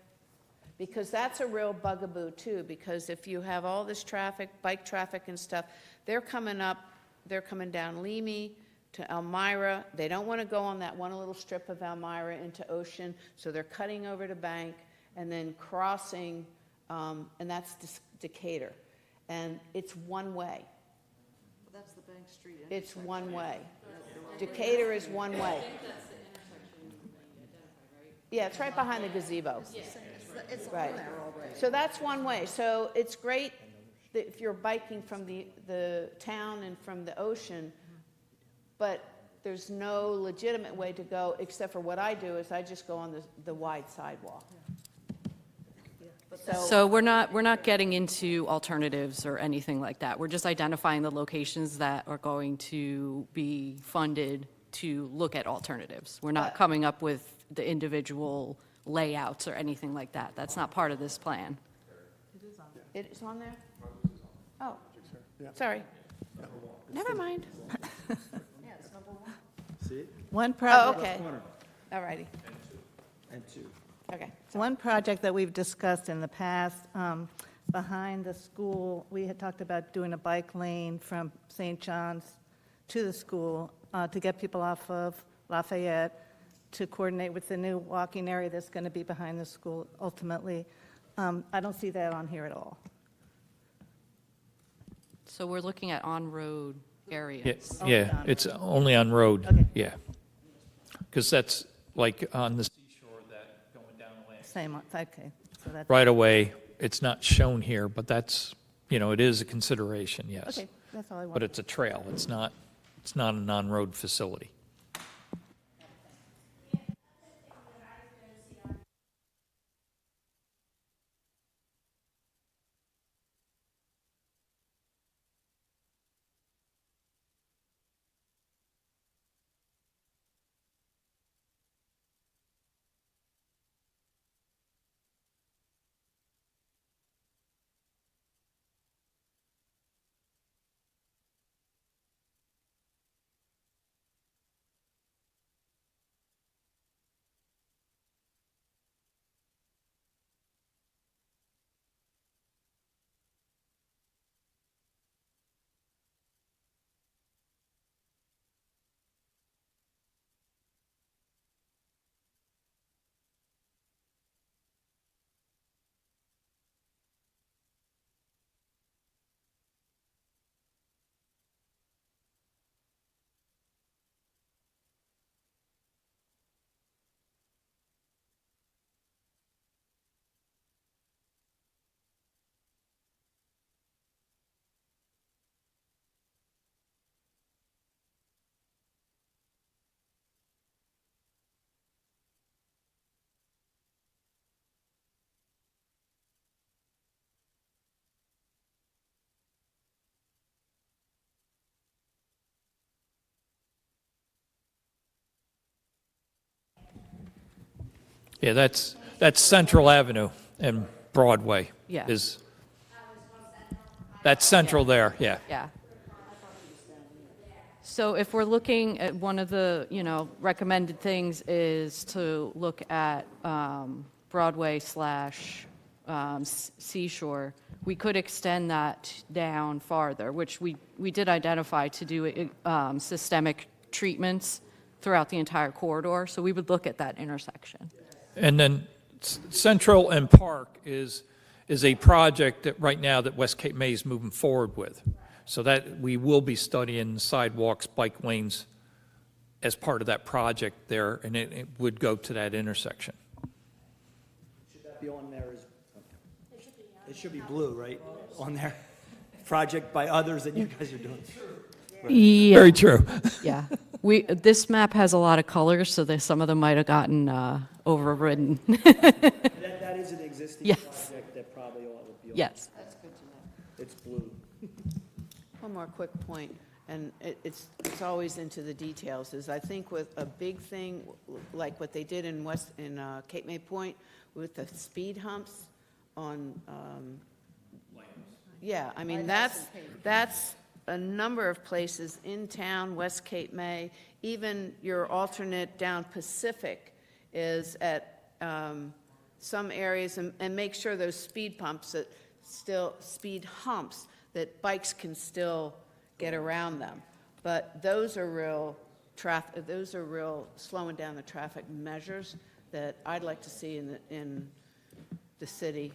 S12: Because that's a real bugaboo too, because if you have all this traffic, bike traffic and stuff, they're coming down Leamy to Elmira. They don't want to go on that one little strip of Elmira into Ocean, so they're cutting over to Bank and then crossing, and that's Decatur. And it's one way.
S13: That's the Bank Street.
S12: It's one way. Decatur is one way. Yeah, it's right behind the gazebo.
S13: It's
S12: Right. So that's one way. So it's great that if you're biking from the town and from the ocean, but there's no legitimate way to go except for what I do is I just go on the wide sidewalk.
S4: So we're not getting into alternatives or anything like that. We're just identifying the locations that are going to be funded to look at alternatives. We're not coming up with the individual layouts or anything like that. That's not part of this plan.
S12: It is on there? Oh, sorry. Never mind.
S14: One
S12: Oh,
S14: project,
S12: okay. All righty.
S5: And 2.
S12: Okay.
S14: one project that we've discussed in the past, behind the school, we had talked about doing a bike lane from St. John's to the school to get people off of Lafayette, to coordinate with the new walking area that's going to be behind the school ultimately. I don't see that on here at all.
S4: So we're looking at on-road areas.
S9: Yeah, it's only on road.
S14: Okay.
S9: Yeah. Because that's like on the seashore, that going down the land.
S14: Same, okay. So that's,
S9: Right away, it's not shown here, but that's, it is a consideration, yes.
S14: okay, that's all I
S9: But
S14: wanted.
S9: it's a trail, it's not a non-road facility. Yeah, that's Central Avenue and Broadway.
S4: Yeah.
S9: That's Central there, yeah.
S4: Yeah. So if we're looking at one of the, recommended things is to look at Broadway / Seashore, we could extend that down farther, which we did identify to do systemic treatments throughout the entire corridor. So we would look at that intersection.
S9: And then Central and Park is a project that right now that West Cape May is moving forward with. So that we will be studying sidewalks, bike lanes as part of that project there, and it would go to that intersection.
S5: Should that be on there as, it should be blue, right, on there? Project by others that you guys are doing.
S4: Yeah.
S9: Very true.
S4: Yeah. This map has a lot of colors, so some of them might have gotten overridden.
S5: That is an existing
S4: Yes.
S5: project that probably ought to be on.
S4: Yes.
S5: It's blue.
S12: One more quick point, and it's always into the details, is I think with a big thing, like what they did in Cape May Point with the speed humps on, yeah, I mean, that's a number of places in town, West Cape May, even your alternate down Pacific is at some areas, and make sure those speed humps that bikes can still get around them. But those are real slowing down the traffic measures that I'd like to see in the city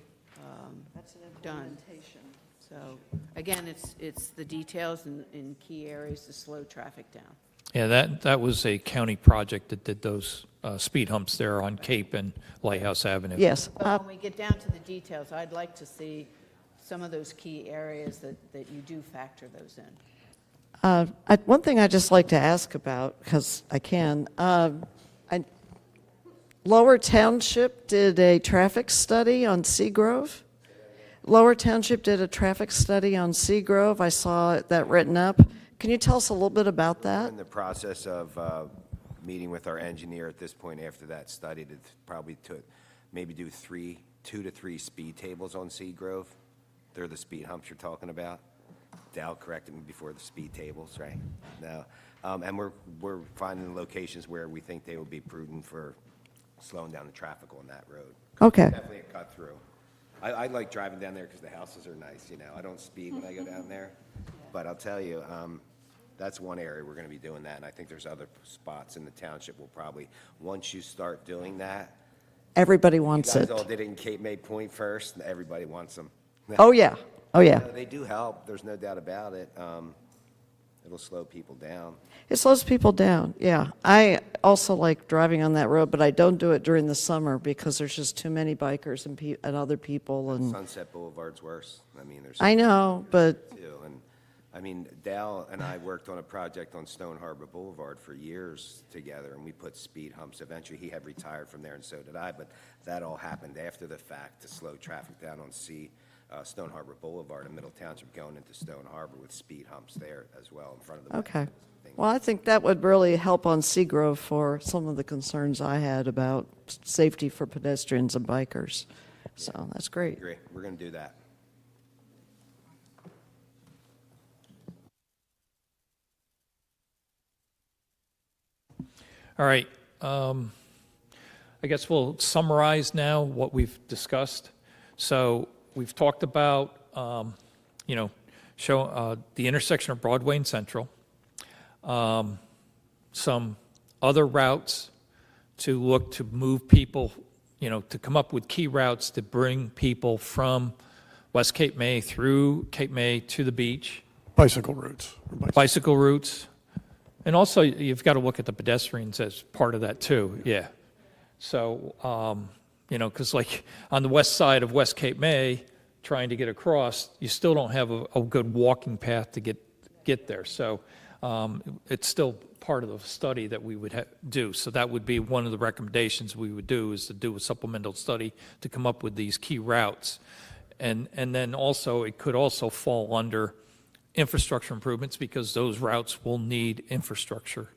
S8: That's an
S12: done.
S8: implementation.
S12: So, again, it's the details in key areas to slow traffic down.
S9: Yeah, that was a county project that did those speed humps there on Cape and Lighthouse Avenue.
S13: Yes.
S12: But when we get down to the details, I'd like to see some of those key areas that you do factor those in.
S13: One thing I'd just like to ask about, because I can, Lower Township did a traffic study on Seagrove. Lower Township did a traffic study on Seagrove. I saw that written up. Can you tell us a little bit about
S2: We're
S13: that?
S2: in the process of meeting with our engineer at this point after that study to probably maybe do 2 to 3 speed tables on Seagrove. They're the speed humps you're talking about. Dal corrected me before, the speed tables, right? No. And we're finding locations where we think they will be prudent for slowing down the traffic on that road.
S13: Okay.
S2: Definitely a cut through. I like driving down there because the houses are nice, you know. I don't speed when I go down there. But I'll tell you, that's one area we're going to be doing that. And I think there's other spots in the township will probably, once you start doing that.
S13: Everybody
S2: You
S13: wants
S2: guys
S13: it.
S2: all did it in Cape May Point first, and everybody wants them.
S13: Oh, yeah. Oh, yeah.
S2: No, they do help, there's no doubt about it. It'll slow people down.
S13: It slows people down, yeah. I also like driving on that road, but I don't do it during the summer because there's just too many bikers and other people and,
S2: Sunset Boulevard's worse. I mean, there's.
S13: I know, but
S2: Too. And, I mean, Dal and I worked on a project on Stone Harbor Boulevard for years together, and we put speed humps. Eventually, he had retired from there, and so did I, but that all happened after the fact to slow traffic down on Stone Harbor Boulevard in Middle Township going into Stone Harbor with speed humps there as well in front of the.
S13: okay.
S2: thing.
S13: Well, I think that would really help on Seagrove for some of the concerns I had about safety for pedestrians and bikers. So that's great.
S2: Agree. We're going to do that.
S9: All right. I guess we'll summarize now what we've discussed. So we've talked about, the intersection of Broadway and Central, some other routes to look to move people, to come up with key routes to bring people from West Cape May through Cape May to the beach,
S1: Bicycle routes.
S9: bicycle routes. And also, you've got to look at the pedestrians as part of that too, yeah. So, because like on the west side of West Cape May, trying to get across, you still don't have a good walking path to get there. So it's still part of the study that we would do. So that would be one of the recommendations we would do, is to do a supplemental study to come up with these key routes. And then also, it could also fall under infrastructure improvements, because those routes will need infrastructure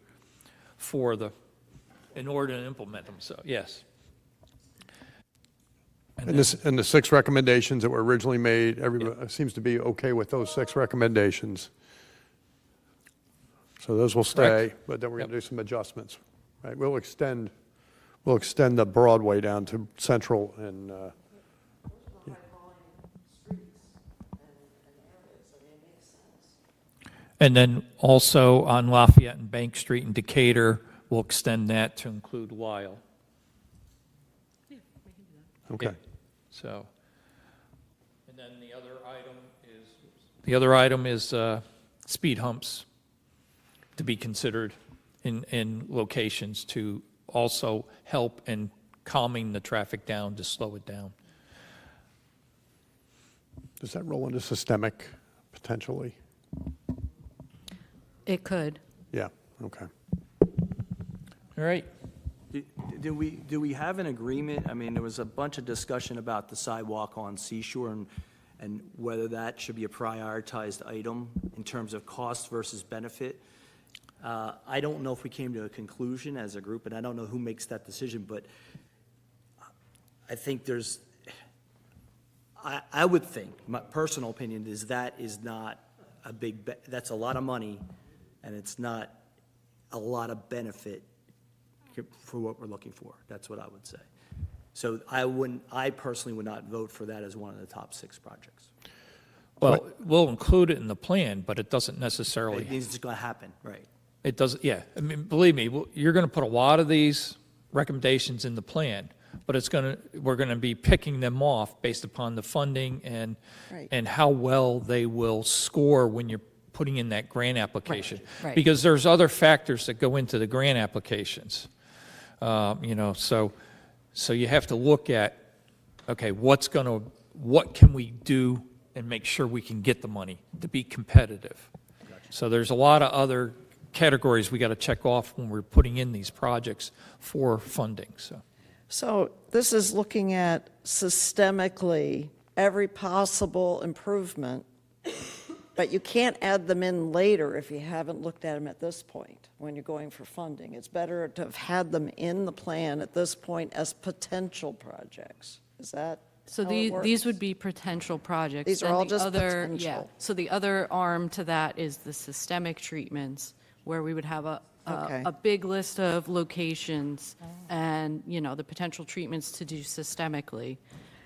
S9: in order to implement them. So, yes.
S1: And the 6 recommendations that were originally made, everybody seems to be okay with those 6 recommendations. So those will stay, but then we're going to do some adjustments, right? We'll extend the Broadway down to Central and,
S9: And then also on Lafayette and Bank Street in Decatur, we'll extend that to include Lyle.
S1: okay.
S9: So, and then the other item is speed humps to be considered in locations to also help in calming the traffic down, to slow it down.
S1: Does that roll into systemic potentially?
S4: It could.
S1: Yeah, okay.
S9: All right.
S5: Do we have an agreement? I mean, there was a bunch of discussion about the sidewalk on Seashore and whether that should be a prioritized item in terms of cost versus benefit. I don't know if we came to a conclusion as a group, and I don't know who makes that decision, but I think I would think, my personal opinion is that is not a big, that's a lot of money, and it's not a lot of benefit for what we're looking for. That's what I would say. So I personally would not vote for that as one of the top 6 projects.
S9: Well, we'll include it in the plan, but it doesn't necessarily.
S5: It means it's going to happen, right?
S9: It doesn't, yeah. I mean, believe me, you're going to put a lot of these recommendations in the plan, but we're going to be picking them off based upon the funding
S13: Right.
S9: and how well they will score when you're putting in that grant application.
S4: Right.
S9: Because there's other factors that go into the grant applications. So you have to look at, okay, what can we do and make sure we can get the money to be competitive? So there's a lot of other categories we got to check off when we're putting in these projects for funding, so.
S13: So this is looking at systemically every possible improvement, but you can't add them in later if you haven't looked at them at this point when you're going for funding. It's better to have had them in the plan at this point as potential projects. Is that
S4: So
S13: how it works?
S4: these would be potential projects.
S13: These are
S4: Then
S13: all
S4: the
S13: just
S4: other-
S13: potential.
S4: Yeah, so the other arm to that is the systemic treatments, where we would have
S13: Okay.
S4: a big list of locations and, the potential treatments to do systemically.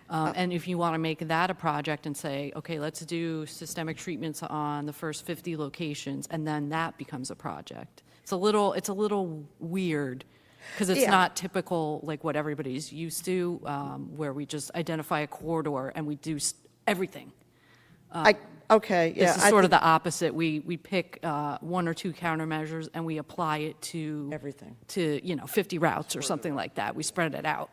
S4: And if you want to make that a project and say, okay, let's do systemic treatments on the first 50 locations, and then that becomes a project. It's a little weird, because it's
S13: Yeah.
S4: not typical like what everybody's used to, where we just identify a corridor and we do everything.
S13: Okay, yeah.
S4: This is sort of the opposite. We pick 1 or 2 countermeasures and we apply it to
S13: Everything.
S4: to 50 routes or something like that. We spread it out.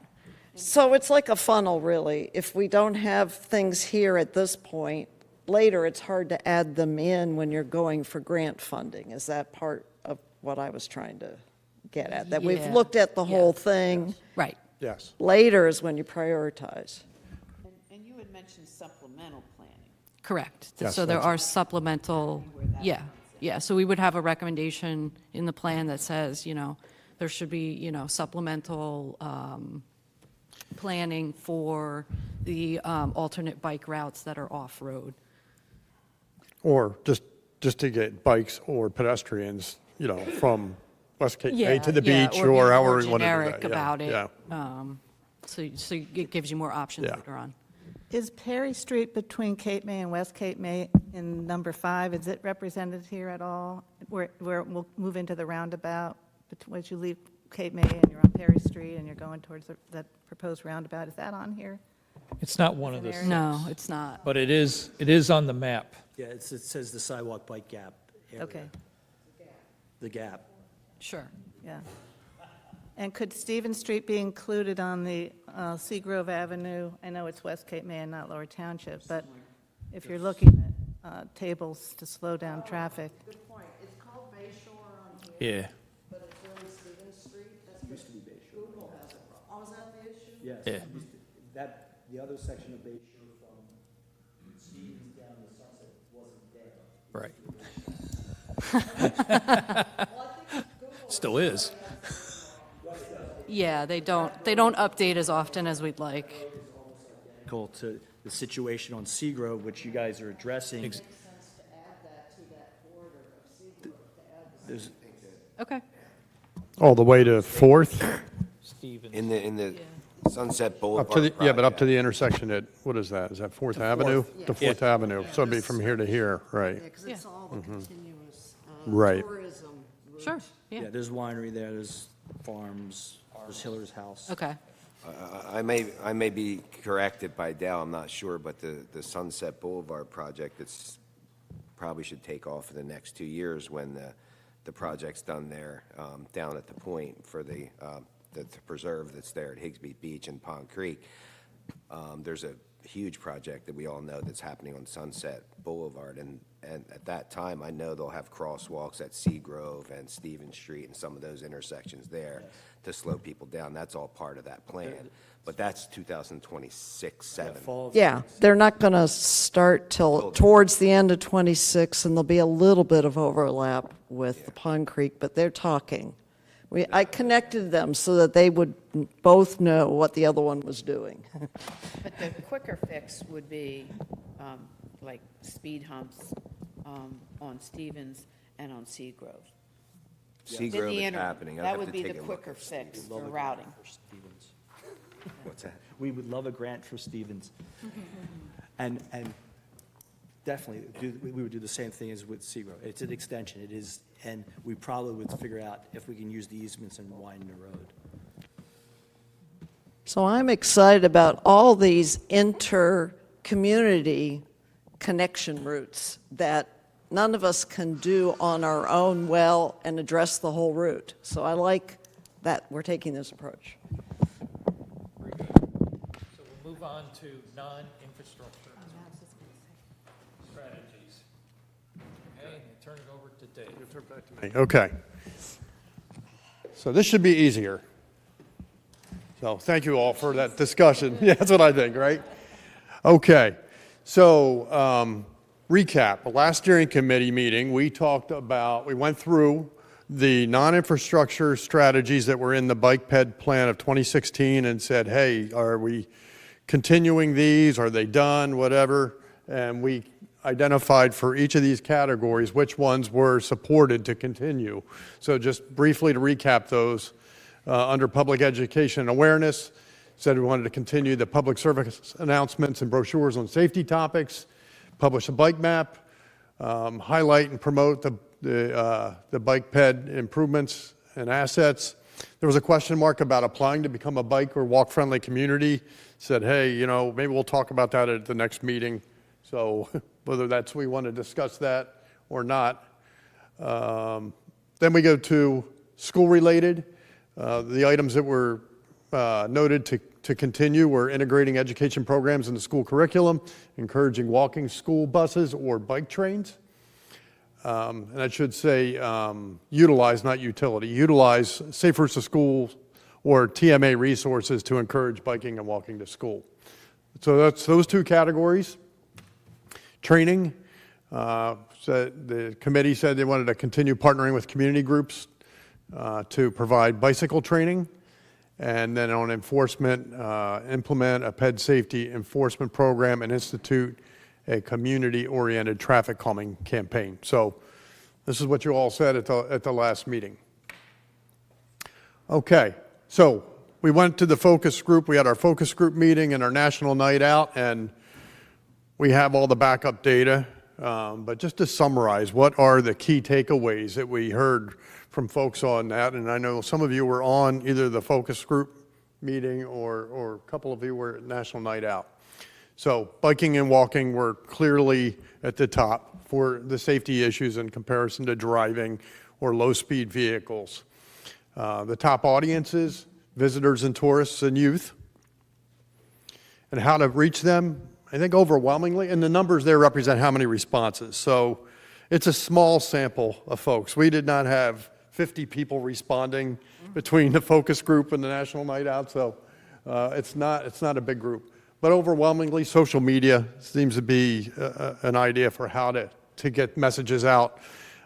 S13: So it's like a funnel, really. If we don't have things here at this point, later it's hard to add them in when you're going for grant funding. Is that part of what I was trying to get at? That we've
S4: Yeah.
S13: looked at the
S4: Yeah.
S13: whole thing.
S4: Right.
S1: Yes.
S13: Later is when you prioritize.
S12: And you had mentioned supplemental planning.
S4: Correct.
S1: Yes,
S4: So there
S1: that's-
S4: are supplemental, yeah. So we would have a recommendation in the plan that says, there should be, supplemental planning for the alternate bike routes that are off-road.
S1: Or just to get bikes or pedestrians, from West Cape May to the beach
S4: be
S1: or
S4: more
S1: however we want to do
S4: generic
S1: that. Yeah,
S4: about it.
S1: yeah.
S4: So it gives you more options
S1: Yeah.
S4: later on.
S14: Is Perry Street between Cape May and West Cape May in number 5, is it represented here at all? Where we'll move into the roundabout, once you leave Cape May and you're on Perry Street and you're going towards the proposed roundabout, is that on here?
S9: It's not one of the 6.
S4: No, it's not.
S9: But it is on the map.
S5: Yeah, it says the sidewalk bike gap area.
S14: Okay,
S5: The gap.
S4: Sure.
S14: yeah. And could Stevens Street be included on the Seagrove Avenue? I know it's West Cape May and not Lower Township, but if you're looking at tables to slow down traffic.
S13: Good point. It's called Bay Shore on here,
S9: Yeah.
S13: but it's really Stevens Street. That's what Google has it. Oh, is that the issue?
S5: Yes.
S9: Yeah.
S5: The other section of Bay Shore from Stevens down to Sunset wasn't there.
S9: Right. Still is.
S4: Yeah, they don't update as often as we'd like.
S5: Identical to the situation on Seagrove, which you guys are addressing. There's,
S4: Okay.
S1: All the way to Fourth,
S9: Stevens.
S2: In the Sunset Boulevard.
S1: up to the, but up
S2: project.
S1: to the intersection at, what is that? Is that Fourth Avenue? To Fourth Avenue, so it'd be from here to here, right?
S13: Yeah, because it's all the continuous
S1: Right.
S13: tourism route.
S4: Sure.
S5: yeah,
S4: Yeah.
S5: there's winery there, there's farms, there's Hiller's house.
S4: Okay.
S2: I may be corrected by Dale, I'm not sure, but the Sunset Boulevard project, it's, probably should take off in the next 2 years when the projects done there down at the point for the preserve that's there at Higsby Beach and Pond Creek. There's a huge project that we all know that's happening on Sunset Boulevard, and at that time, I know they'll have crosswalks at Seagrove and Stevens Street and some of those intersections there to slow people down. That's all part of that plan, but that's 2026, 7.
S13: Yeah, they're not going to start till towards the end of '26, and there'll be a little bit of overlap with Pond Creek, but they're talking. I connected them so that they would both know what the other one was doing.
S12: But the quicker fix would be like speed humps on Stevens and on Seagrove.
S2: Seagrove is happening. I'd
S12: That
S2: have
S12: would
S2: to
S12: be
S2: take
S12: the
S2: a look.
S12: quicker fix for routing.
S5: What's that? We would love a grant for Stevens. And definitely, we would do the same thing as with Seagrove. It's an extension, it is, and we probably would figure out if we can use the easements and widen the road.
S13: So I'm excited about all these inter-community connection routes that none of us can do on our own well and address the whole route. So I like that we're taking this approach.
S9: Very good. So we'll move on to non-infrastructure strategies. Okay, and turn it over to Dave.
S1: Okay. So this should be easier. So thank you all for that discussion. Yeah, that's what I think, right? Okay. So recap, the last steering committee meeting, we went through the non-infrastructure strategies that were in the bike ped plan of 2016 and said, hey, are we continuing these? Are they done? Whatever. And we identified for each of these categories which ones were supported to continue. So just briefly to recap those, under public education and awareness, said we wanted to continue the public service announcements and brochures on safety topics, publish a bike map, highlight and promote the bike ped improvements and assets. There was a question mark about applying to become a bike or walk-friendly community. Said, hey, maybe we'll talk about that at the next meeting. So whether we want to discuss that or not. Then we go to school-related. The items that were noted to continue were integrating education programs into school curriculum, encouraging walking school buses or bike trains. And I should say utilize, not utility, utilize Safe Routes to School or TMA resources to encourage biking and walking to school. So that's those two categories. Training, so the committee said they wanted to continue partnering with community groups to provide bicycle training. And then on enforcement, implement a ped safety enforcement program and institute a community-oriented traffic calming campaign. So this is what you all said at the last meeting. Okay, so we went to the focus group. We had our focus group meeting and our national night out, and we have all the backup data. But just to summarize, what are the key takeaways that we heard from folks on that? And I know some of you were on either the focus group meeting or a couple of you were at National Night Out. So biking and walking were clearly at the top for the safety issues in comparison to driving or low-speed vehicles. The top audiences, visitors and tourists and youth. And how to reach them, I think overwhelmingly, and the numbers there represent how many responses. So it's a small sample of folks. We did not have 50 people responding between the focus group and the National Night Out, so it's not a big group. But overwhelmingly, social media seems to be an idea for how to get messages out,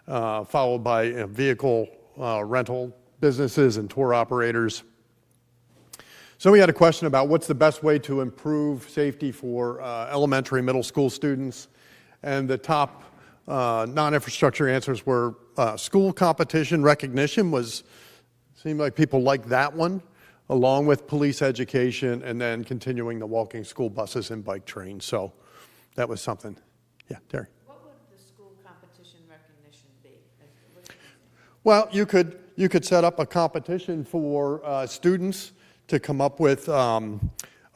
S1: followed by vehicle rental businesses and tour operators. So we had a question about what's the best way to improve safety for elementary, middle school students. And the top non-infrastructure answers were school competition recognition seemed like people liked that one, along with police education and then continuing the walking school buses and bike trains. So that was something. Yeah, Terry.
S12: What would the school competition recognition be?
S1: Well, you could set up a competition for students to come up with a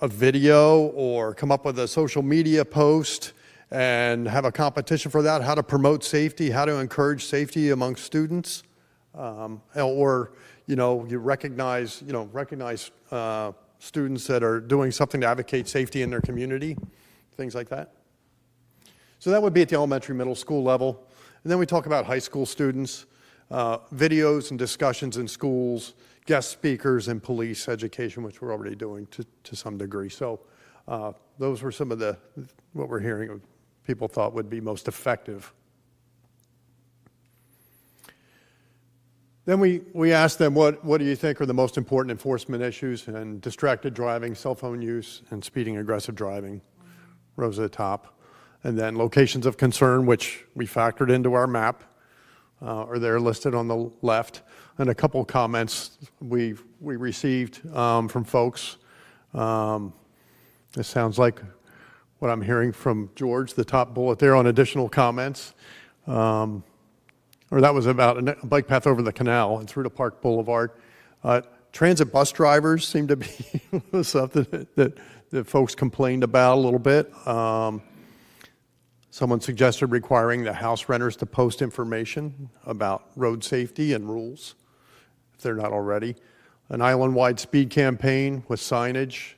S1: video or come up with a social media post and have a competition for that, how to promote safety, how to encourage safety among students. Or, you recognize students that are doing something to advocate safety in their community, things like that. So that would be at the elementary, middle school level. And then we talk about high school students, videos and discussions in schools, guest speakers, and police education, which we're already doing to some degree. So those were some of what we're hearing people thought would be most effective. Then we asked them, what do you think are the most important enforcement issues? And distracted driving, cell phone use, and speeding, aggressive driving rose at the top. And then locations of concern, which we factored into our map, are there listed on the left. And a couple comments we received from folks. This sounds like what I'm hearing from George, the top bullet there on additional comments. Or that was about a bike path over the canal and through to Park Boulevard. Transit bus drivers seem to be something that folks complained about a little bit. Someone suggested requiring the house renters to post information about road safety and rules, if they're not already. An island-wide speed campaign with signage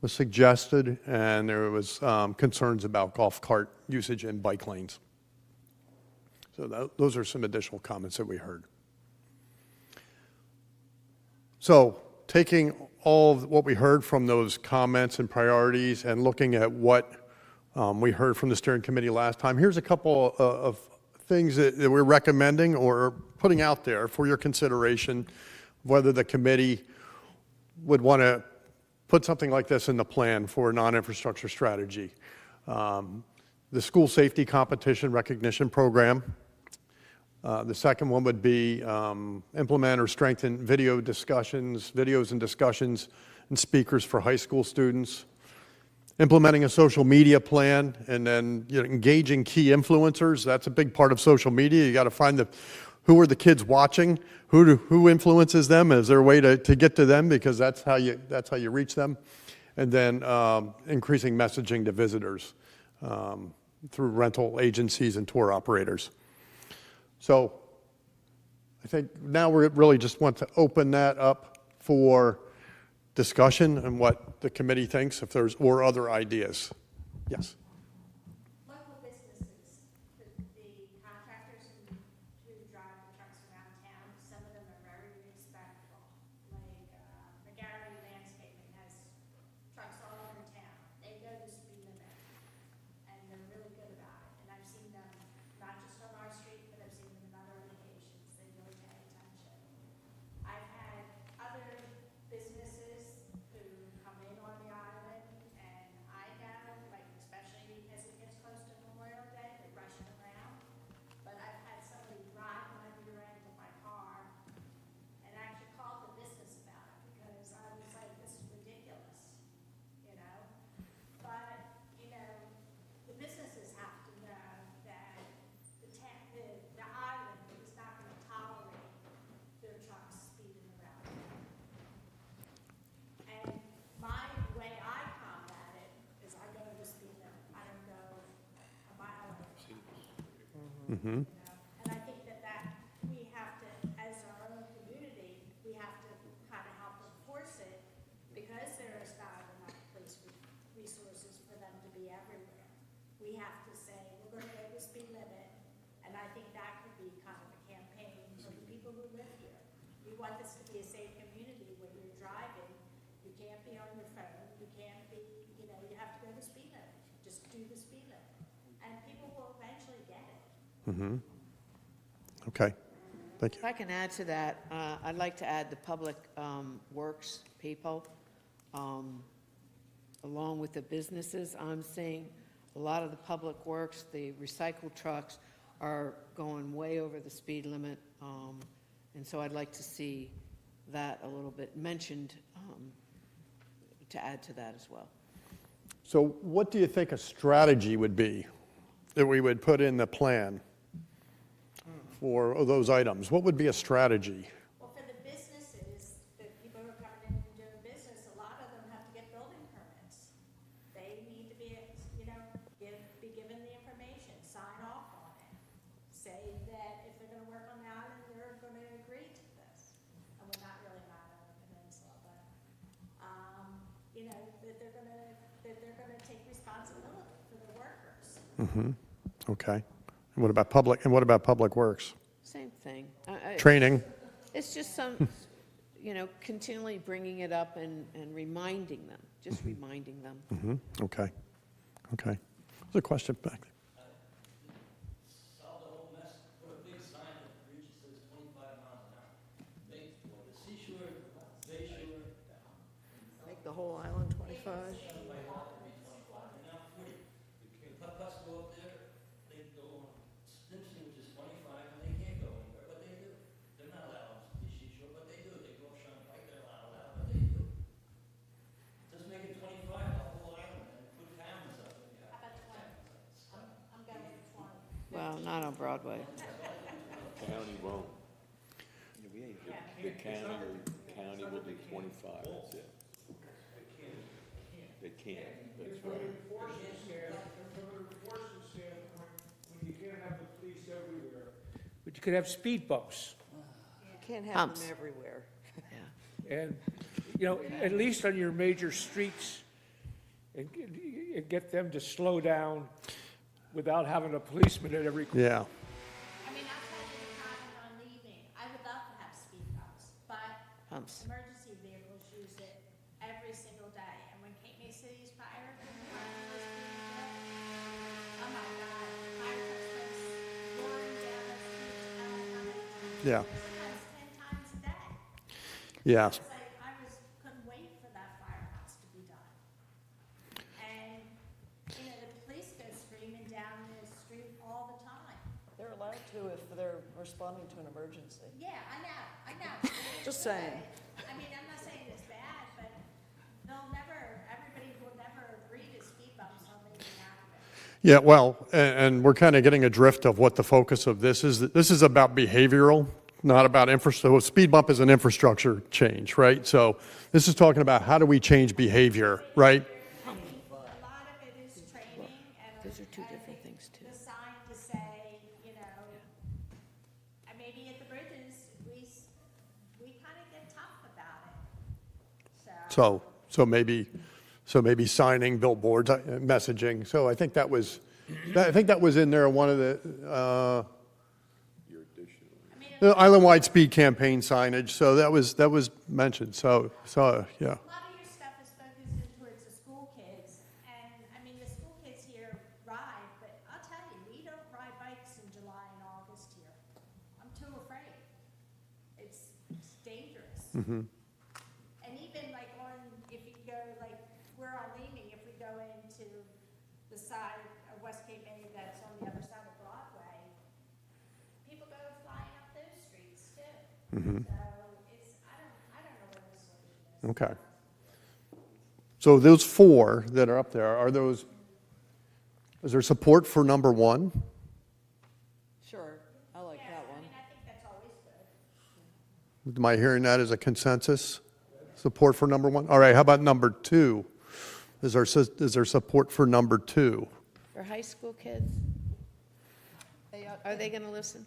S1: was suggested, and there was concerns about golf cart usage in bike lanes. So those are some additional comments that we heard. So taking all of what we heard from those comments and priorities and looking at what we heard from the steering committee last time, here's a couple of things that we're recommending or putting out there for your consideration, whether the committee would want to put something like this in the plan for a non-infrastructure strategy. The school safety competition recognition program. The second one would be implement or strengthen videos and discussions and speakers for high school students. Implementing a social media plan, and then engaging key influencers. That's a big part of social media. You got to find who are the kids watching, who influences them. Is there a way to get to them, because that's how you reach them. And then increasing messaging to visitors through rental agencies and tour operators. So I think now we really just want to open that up for discussion and what the committee thinks, if there's, or other ideas. Yes.
S7: Local businesses, the contractors who drive the trucks around town, some of them are very respectful. Like McGarry Landscaping has trucks all over town. They go the speed limit, and they're really good about it. And I've seen them not just on our street, but I've seen them in other locations. They really pay attention. I've had other businesses who come in on the island, and I know, like, especially as it gets close to Memorial Day, they're rushing around. But I've had somebody ride my rear end of my car and actually called the business about it, because I was like, this is ridiculous, you know? But, the businesses have to know that the island is not going to tolerate their trucks speeding around. And the way I combat it is I go to the speed limit. I don't go a mile away. And I think that we have to, as our own community, we have to kind of help enforce it, because there is not enough police resources for them to be everywhere. We have to say, we're going to go to the speed limit, and I think that could be kind of a campaign for the people who live here. We want this to be a safe community. When you're driving, you can't be on your phone, you can't be, you have to go to the speed limit. Just do the speed limit, and people will eventually get it.
S1: Okay. Thank you.
S12: If I can add to that, I'd like to add the public works people, along with the businesses. I'm seeing a lot of the public works, the recycle trucks are going way over the speed limit. And so I'd like to see that a little bit mentioned, to add to that as well.
S1: So what do you think a strategy would be that we would put in the plan for those items? What would be a strategy?
S7: Well, for the businesses, the people who are coming in and doing business, a lot of them have to get building permits. They need to be, be given the information, sign off on it. Say that if they're gonna work on the island, they're gonna that they're gonna take responsibility for the workers.
S1: Okay. And what about public works?
S12: Same thing.
S1: Training?
S12: It's just some, continually bringing it up and reminding them, just reminding them.
S1: Okay. Okay. There's a question back there.
S15: Solve the whole mess, put a big sign at the bridge that says 25 miles an hour. Make the seashore, bayshore,
S13: Make the whole island 25.
S15: and now 40. The putt-putts go up there, they go on Stimson, which is 25, and they can't go anywhere, but they do. They're not allowed on the seashore, but they do. They go up Sharp Pike, they're not allowed, but they do. Just make it 25, the whole island, and put cameras up. If you have cameras up.
S7: I'm going with 20.
S12: Well, not on Broadway.
S11: County won't. The county will do 25, that's it. They can't, that's right.
S3: From an enforcement standpoint, when you can't have the police everywhere. But you could have speed bumps.
S13: You can't have
S12: Humps.
S13: them everywhere.
S3: And, at least on your major streets, and get them to slow down without having a policeman at every corner.
S1: Yeah.
S7: I mean, I'll tell you the comment on leaving, I would love to have speed bumps, but
S12: Humps.
S7: emergency vehicles use it every single day. And when Cape May City's fire, oh my God, fire trucks roaring down the street, I don't know how many times.
S1: Yeah.
S7: Sometimes 10 times a day.
S1: Yeah.
S7: It's like, couldn't wait for that firehouse to be done. And, the police go screaming down the street all the time.
S13: They're allowed to if they're responding to an emergency.
S7: Yeah, I know.
S13: Just saying.
S7: I mean, I'm not saying it's bad, but everybody will never agree to speed bumps on Lincoln Avenue.
S1: Yeah, well, and we're kind of getting a drift of what the focus of this is. This is about behavioral, not about infrastructure. So speed bump is an infrastructure change, right? So this is talking about how do we change behavior, right?
S7: A lot of it is training and.
S12: Those are two different things, too.
S7: The sign to say, and maybe at the bridges, we kind of get tough about it.
S1: So maybe signing, billboards, messaging. So I think that was in there, one of the island-wide speed campaign signage. So that was mentioned. So yeah.
S7: A lot of your stuff is focused in towards the school kids, and, the school kids here ride, but I'll tell you, we don't ride bikes in July and August here. I'm too afraid. It's dangerous. And even if you go, we're on Leeming, if we go into the side of West Cape May that's on the other side of Broadway, people go flying up those streets too. So I don't know what the solution is.
S1: Okay. So those four that are up there, is there support for number one?
S13: Sure, I like that one.
S7: I think that's always good.
S1: Am I hearing that as a consensus? Support for number one? All right, how about number two? Is there support for number two?
S12: For high school kids, are they going to listen?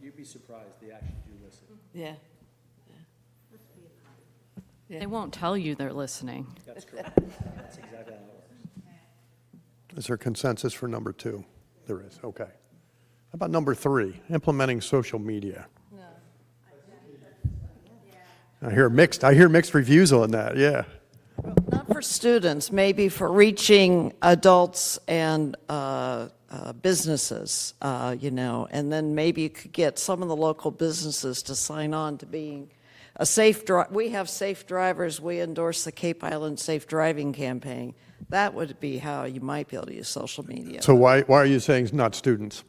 S5: You'd be surprised, they actually do listen.
S12: Yeah.
S4: They won't tell you they're listening.
S5: That's correct. That's exactly how it works.
S1: Is there consensus for number two? There is, okay. How about number three, implementing social media?
S13: No.
S1: I hear mixed reviews on that, yeah.
S13: Not for students, maybe for reaching adults and businesses, and then maybe you could get some of the local businesses to sign on to being a safe we have safe drivers, we endorse the Cape Island Safe Driving Campaign. That would be how you might be able to use social media.
S1: So why are you saying not students?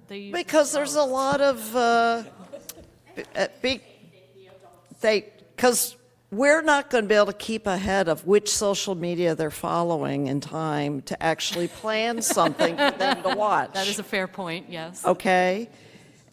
S13: Because there's a lot of, because we're not going to be able to keep ahead of which social media they're following in time to actually plan something for them to watch.
S4: That is a fair point, yes.
S13: Okay?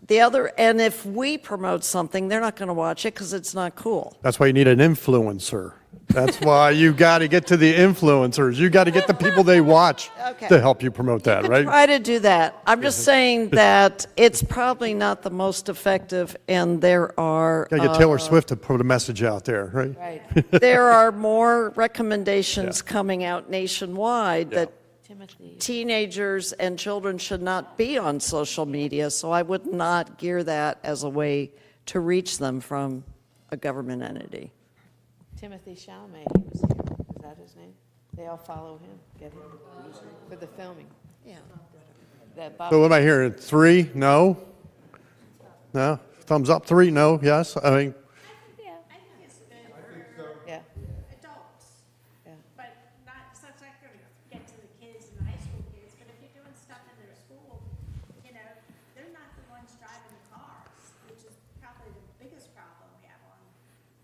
S13: And if we promote something, they're not going to watch it because it's not cool.
S1: That's why you need an influencer. That's why you got to get to the influencers. You got to get the people they watch
S13: Okay.
S1: to help you promote that,
S13: You
S1: right?
S13: could try to do that. I'm just saying that it's probably not the most effective, and there are
S1: Got to get Taylor Swift to put a message out there, right?
S12: Right.
S13: there are more recommendations coming out nationwide that
S12: Timothy.
S13: teenagers and children should not be on social media, so I would not gear that as a way to reach them from a government entity.
S12: Timothy Chalamet, he was here. Is that his name? They all follow him, get him for the filming.
S13: Yeah.
S12: That Bob,
S1: So what am I hearing? 3? No? No? Thumbs up? 3? No? Yes? I mean,
S7: I think it's good for
S12: yeah,
S7: adults,
S12: yeah.
S7: but not, so it's not gonna get to the kids and the high school kids, but if you're doing stuff in their school, you know, they're not the ones driving the cars, which is probably the biggest problem we have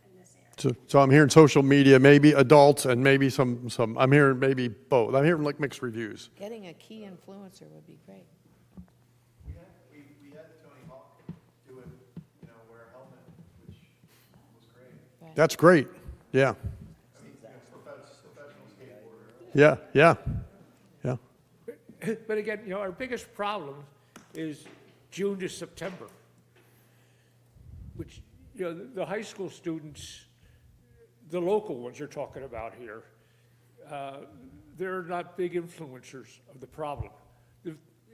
S7: in this area.
S1: so I'm hearing social media, maybe adults, and maybe some, I'm hearing maybe both. I'm hearing like mixed reviews.
S12: Getting a key influencer would be great.
S10: We had Tony Hawk do it, wear a helmet, which was great.
S1: That's great. Yeah. Yeah, yeah, yeah.
S3: But again, our biggest problem is June to September, which, the high school students, the local ones you're talking about here, they're not big influencers of the problem.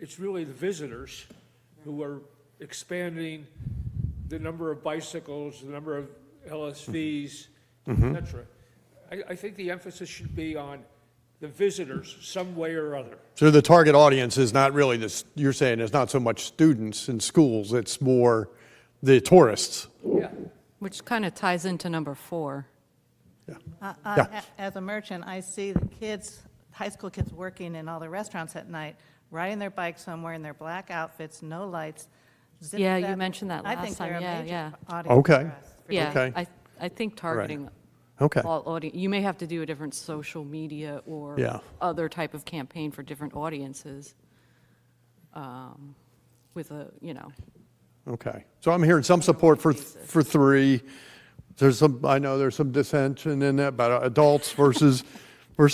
S3: It's really the visitors who are expanding the number of bicycles, the number of LSVs, et cetera. I think the emphasis should be on the visitors some way or other.
S1: So the target audience is not really this, you're saying it's not so much students in schools, it's more the tourists.
S3: Yeah.
S4: Which kind of ties into number 4.
S1: Yeah.
S14: As a merchant, I see the kids, high school kids working in all the restaurants at night, riding their bikes somewhere in their black outfits, no lights. Zip
S4: Yeah,
S14: that-
S4: you mentioned that
S14: I
S4: last
S14: think
S4: time.
S14: they're a
S4: Yeah,
S14: major
S4: yeah.
S14: audience
S1: Okay.
S14: for us, for
S4: Yeah,
S1: Okay.
S4: I think targeting
S1: Okay.
S4: all audience, you may have to do a different social media or
S1: Yeah.
S4: other type of campaign for different audiences with
S1: Okay. So I'm hearing some support for 3. I know there's some dissension in that about adults versus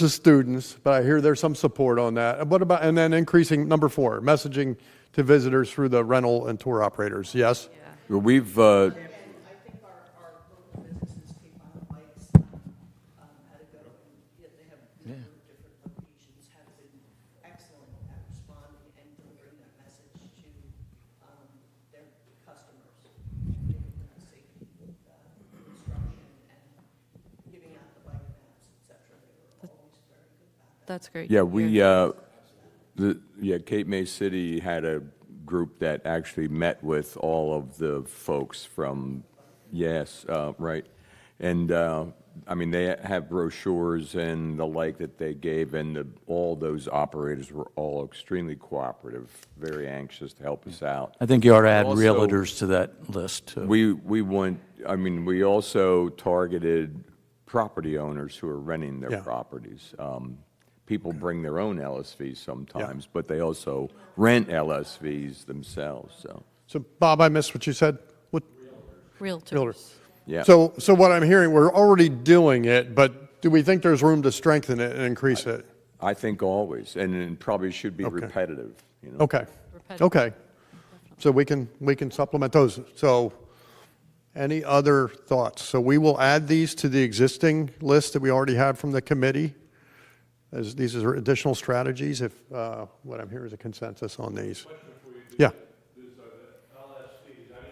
S1: students, but I hear there's some support on that. What about, and then increasing number 4, messaging to visitors through the rental and tour operators, yes?
S11: Well, we've,
S8: I think our local businesses keep on the bikes, how to go, and they have a number of different locations, have been excellent at responding and delivering that message to their customers, giving them the safety instruction and giving out the bike maps, et cetera. They were always very good about that.
S4: That's great.
S11: yeah,
S4: Yeah.
S11: Cape May City had a group that actually met with all of the folks from, yes, right. And, I mean, they have brochures and the like that they gave, and all those operators were all extremely cooperative, very anxious to help us out.
S15: I think you ought to add
S11: Also-
S15: realtors to that list, too.
S11: We also targeted property owners who are renting their
S1: Yeah.
S11: properties. People bring their own LSVs sometimes, but they also rent LSVs themselves, so,
S1: So Bob, I missed what you said. What?
S4: Realtors.
S11: yeah.
S1: So what I'm hearing, we're already doing it, but do we think there's room to strengthen it and increase it?
S11: I think always, and it probably should be
S1: Okay.
S11: repetitive,
S1: Okay,
S4: Repetitive.
S1: okay. So we can supplement those. So any other thoughts? So we will add these to the existing list that we already have from the committee, as these are additional strategies, if what I'm hearing is a consensus on these. Yeah,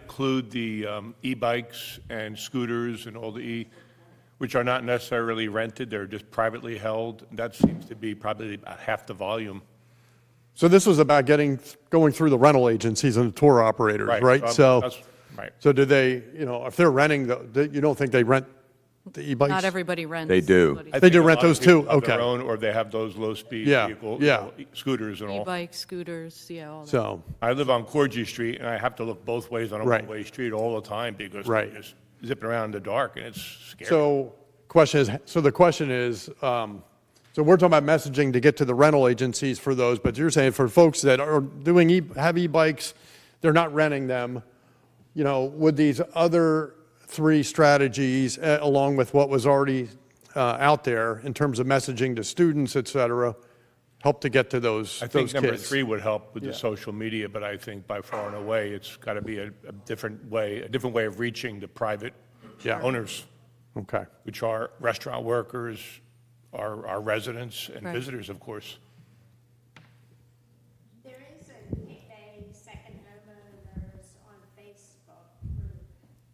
S16: Include the e-bikes and scooters and all which are not necessarily rented, they're just privately held. That seems to be probably about half the volume.
S1: so this was about going through the rental agencies and the tour operators, right?
S16: that's- Right.
S1: So do they, if they're renting, you don't think they rent the e-bikes?
S4: Not everybody rents.
S11: They do.
S4: but
S16: I
S1: They
S16: think
S1: do
S16: a
S1: rent
S16: lot of
S1: those too?
S16: people have their
S1: Okay.
S16: own, or they have those low-speed
S1: Yeah,
S16: vehicle,
S1: yeah.
S16: scooters and all.
S4: E-bikes, scooters, yeah, all that.
S1: So,
S16: I live on Corgi Street, and I have to look both ways on a
S1: Right.
S16: one-way street all the time because
S1: Right.
S16: they're just zipping around in the dark, and it's scary.
S1: so the question is, so we're talking about messaging to get to the rental agencies for those, but you're saying for folks that are have e-bikes, they're not renting them. You know, would these other three strategies, along with what was already out there in terms of messaging to students, et cetera, help to get to those
S16: I think
S1: kids?
S16: number three would help with
S1: Yeah.
S16: the social media, but I think by far and away, it's got to be a different way of reaching the private
S1: Yeah.
S16: owners,
S1: Okay.
S16: which are restaurant workers, our residents and
S4: Right.
S16: visitors, of course.
S7: There is a second homeowners on Facebook group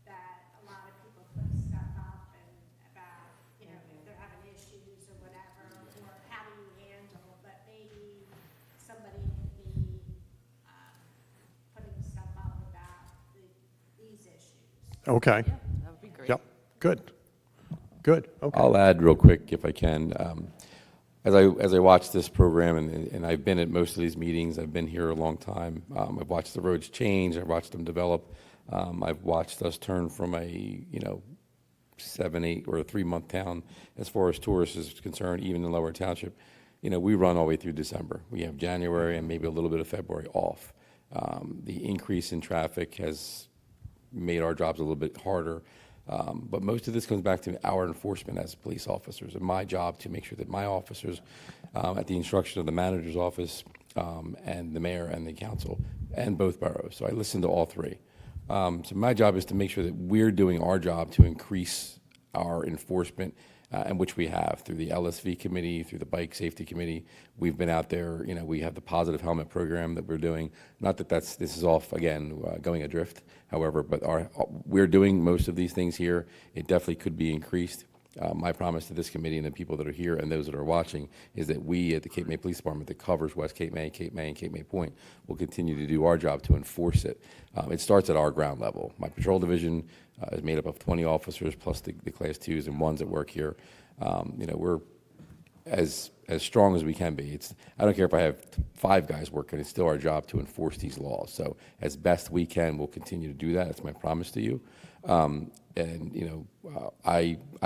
S7: that a lot of people put stuff up and about, you know, if they're having issues or whatever, or how do you handle, but maybe somebody could be, putting stuff up about these issues.
S1: Okay.
S4: Yeah, that would be great.
S1: Yep. Good. Good. Okay.
S17: I'll add real quick if I can. As I watch this program, and I've been at most of these meetings, I've been here a long time. I've watched the roads change. I've watched them develop. I've watched us turn from a 7, 8, or a 3-month town as far as tourists is concerned, even in Lower Township. We run all the way through December. We have January and maybe a little bit of February off. The increase in traffic has made our jobs a little bit harder. But most of this comes back to our enforcement as police officers, and my job to make sure that my officers, at the instruction of the manager's office, and the mayor and the council, and both boroughs. So I listen to all three. So my job is to make sure that we're doing our job to increase our enforcement, and which we have through the LSV committee, through the bike safety committee. We've been out there, we have the positive helmet program that we're doing. Not that this is off, again, going adrift, however, but we're doing most of these things here. It definitely could be increased. My promise to this committee and the people that are here and those that are watching is that we at the Cape May Police Department that covers West Cape May, and Cape May Point will continue to do our job to enforce it. It starts at our ground level. My patrol division is made up of 20 officers plus the Class 2s and 1s that work here. We're as strong as we can be. I don't care if I have 5 guys working, it's still our job to enforce these laws. So as best we can, we'll continue to do that. That's my promise to you. I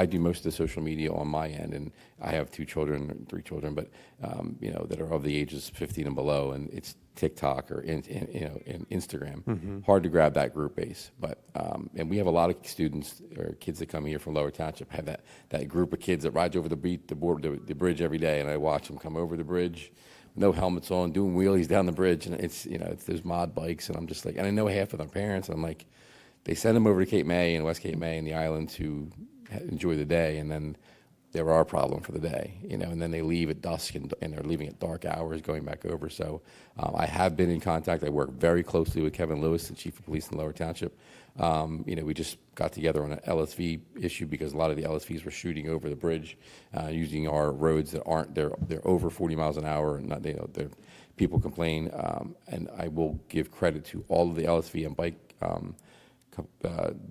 S17: do most of the social media on my end, and I have 3 children, but that are of the ages 15 and below, and it's TikTok or in Instagram. Hard to grab that group base, but and we have a lot of students or kids that come here from Lower Township. Have that group of kids that rides over the bridge every day, and I watch them come over the bridge, no helmets on, doing wheelies down the bridge, and it's those mod bikes, and I'm just like, and I know half of their parents, and I'm like, they send them over to Cape May and West Cape May and the island to enjoy the day, and then they're our problem for the day, and then they leave at dusk and they're leaving at dark hours going back over. So I have been in contact. I work very closely with Kevin Lewis, the chief of police in Lower Township. We just got together on an LSV issue because a lot of the LSVs were shooting over the bridge using our roads that aren't, they're over 40 miles an hour, and not, they're, people complain, and I will give credit to all of the LSV and bike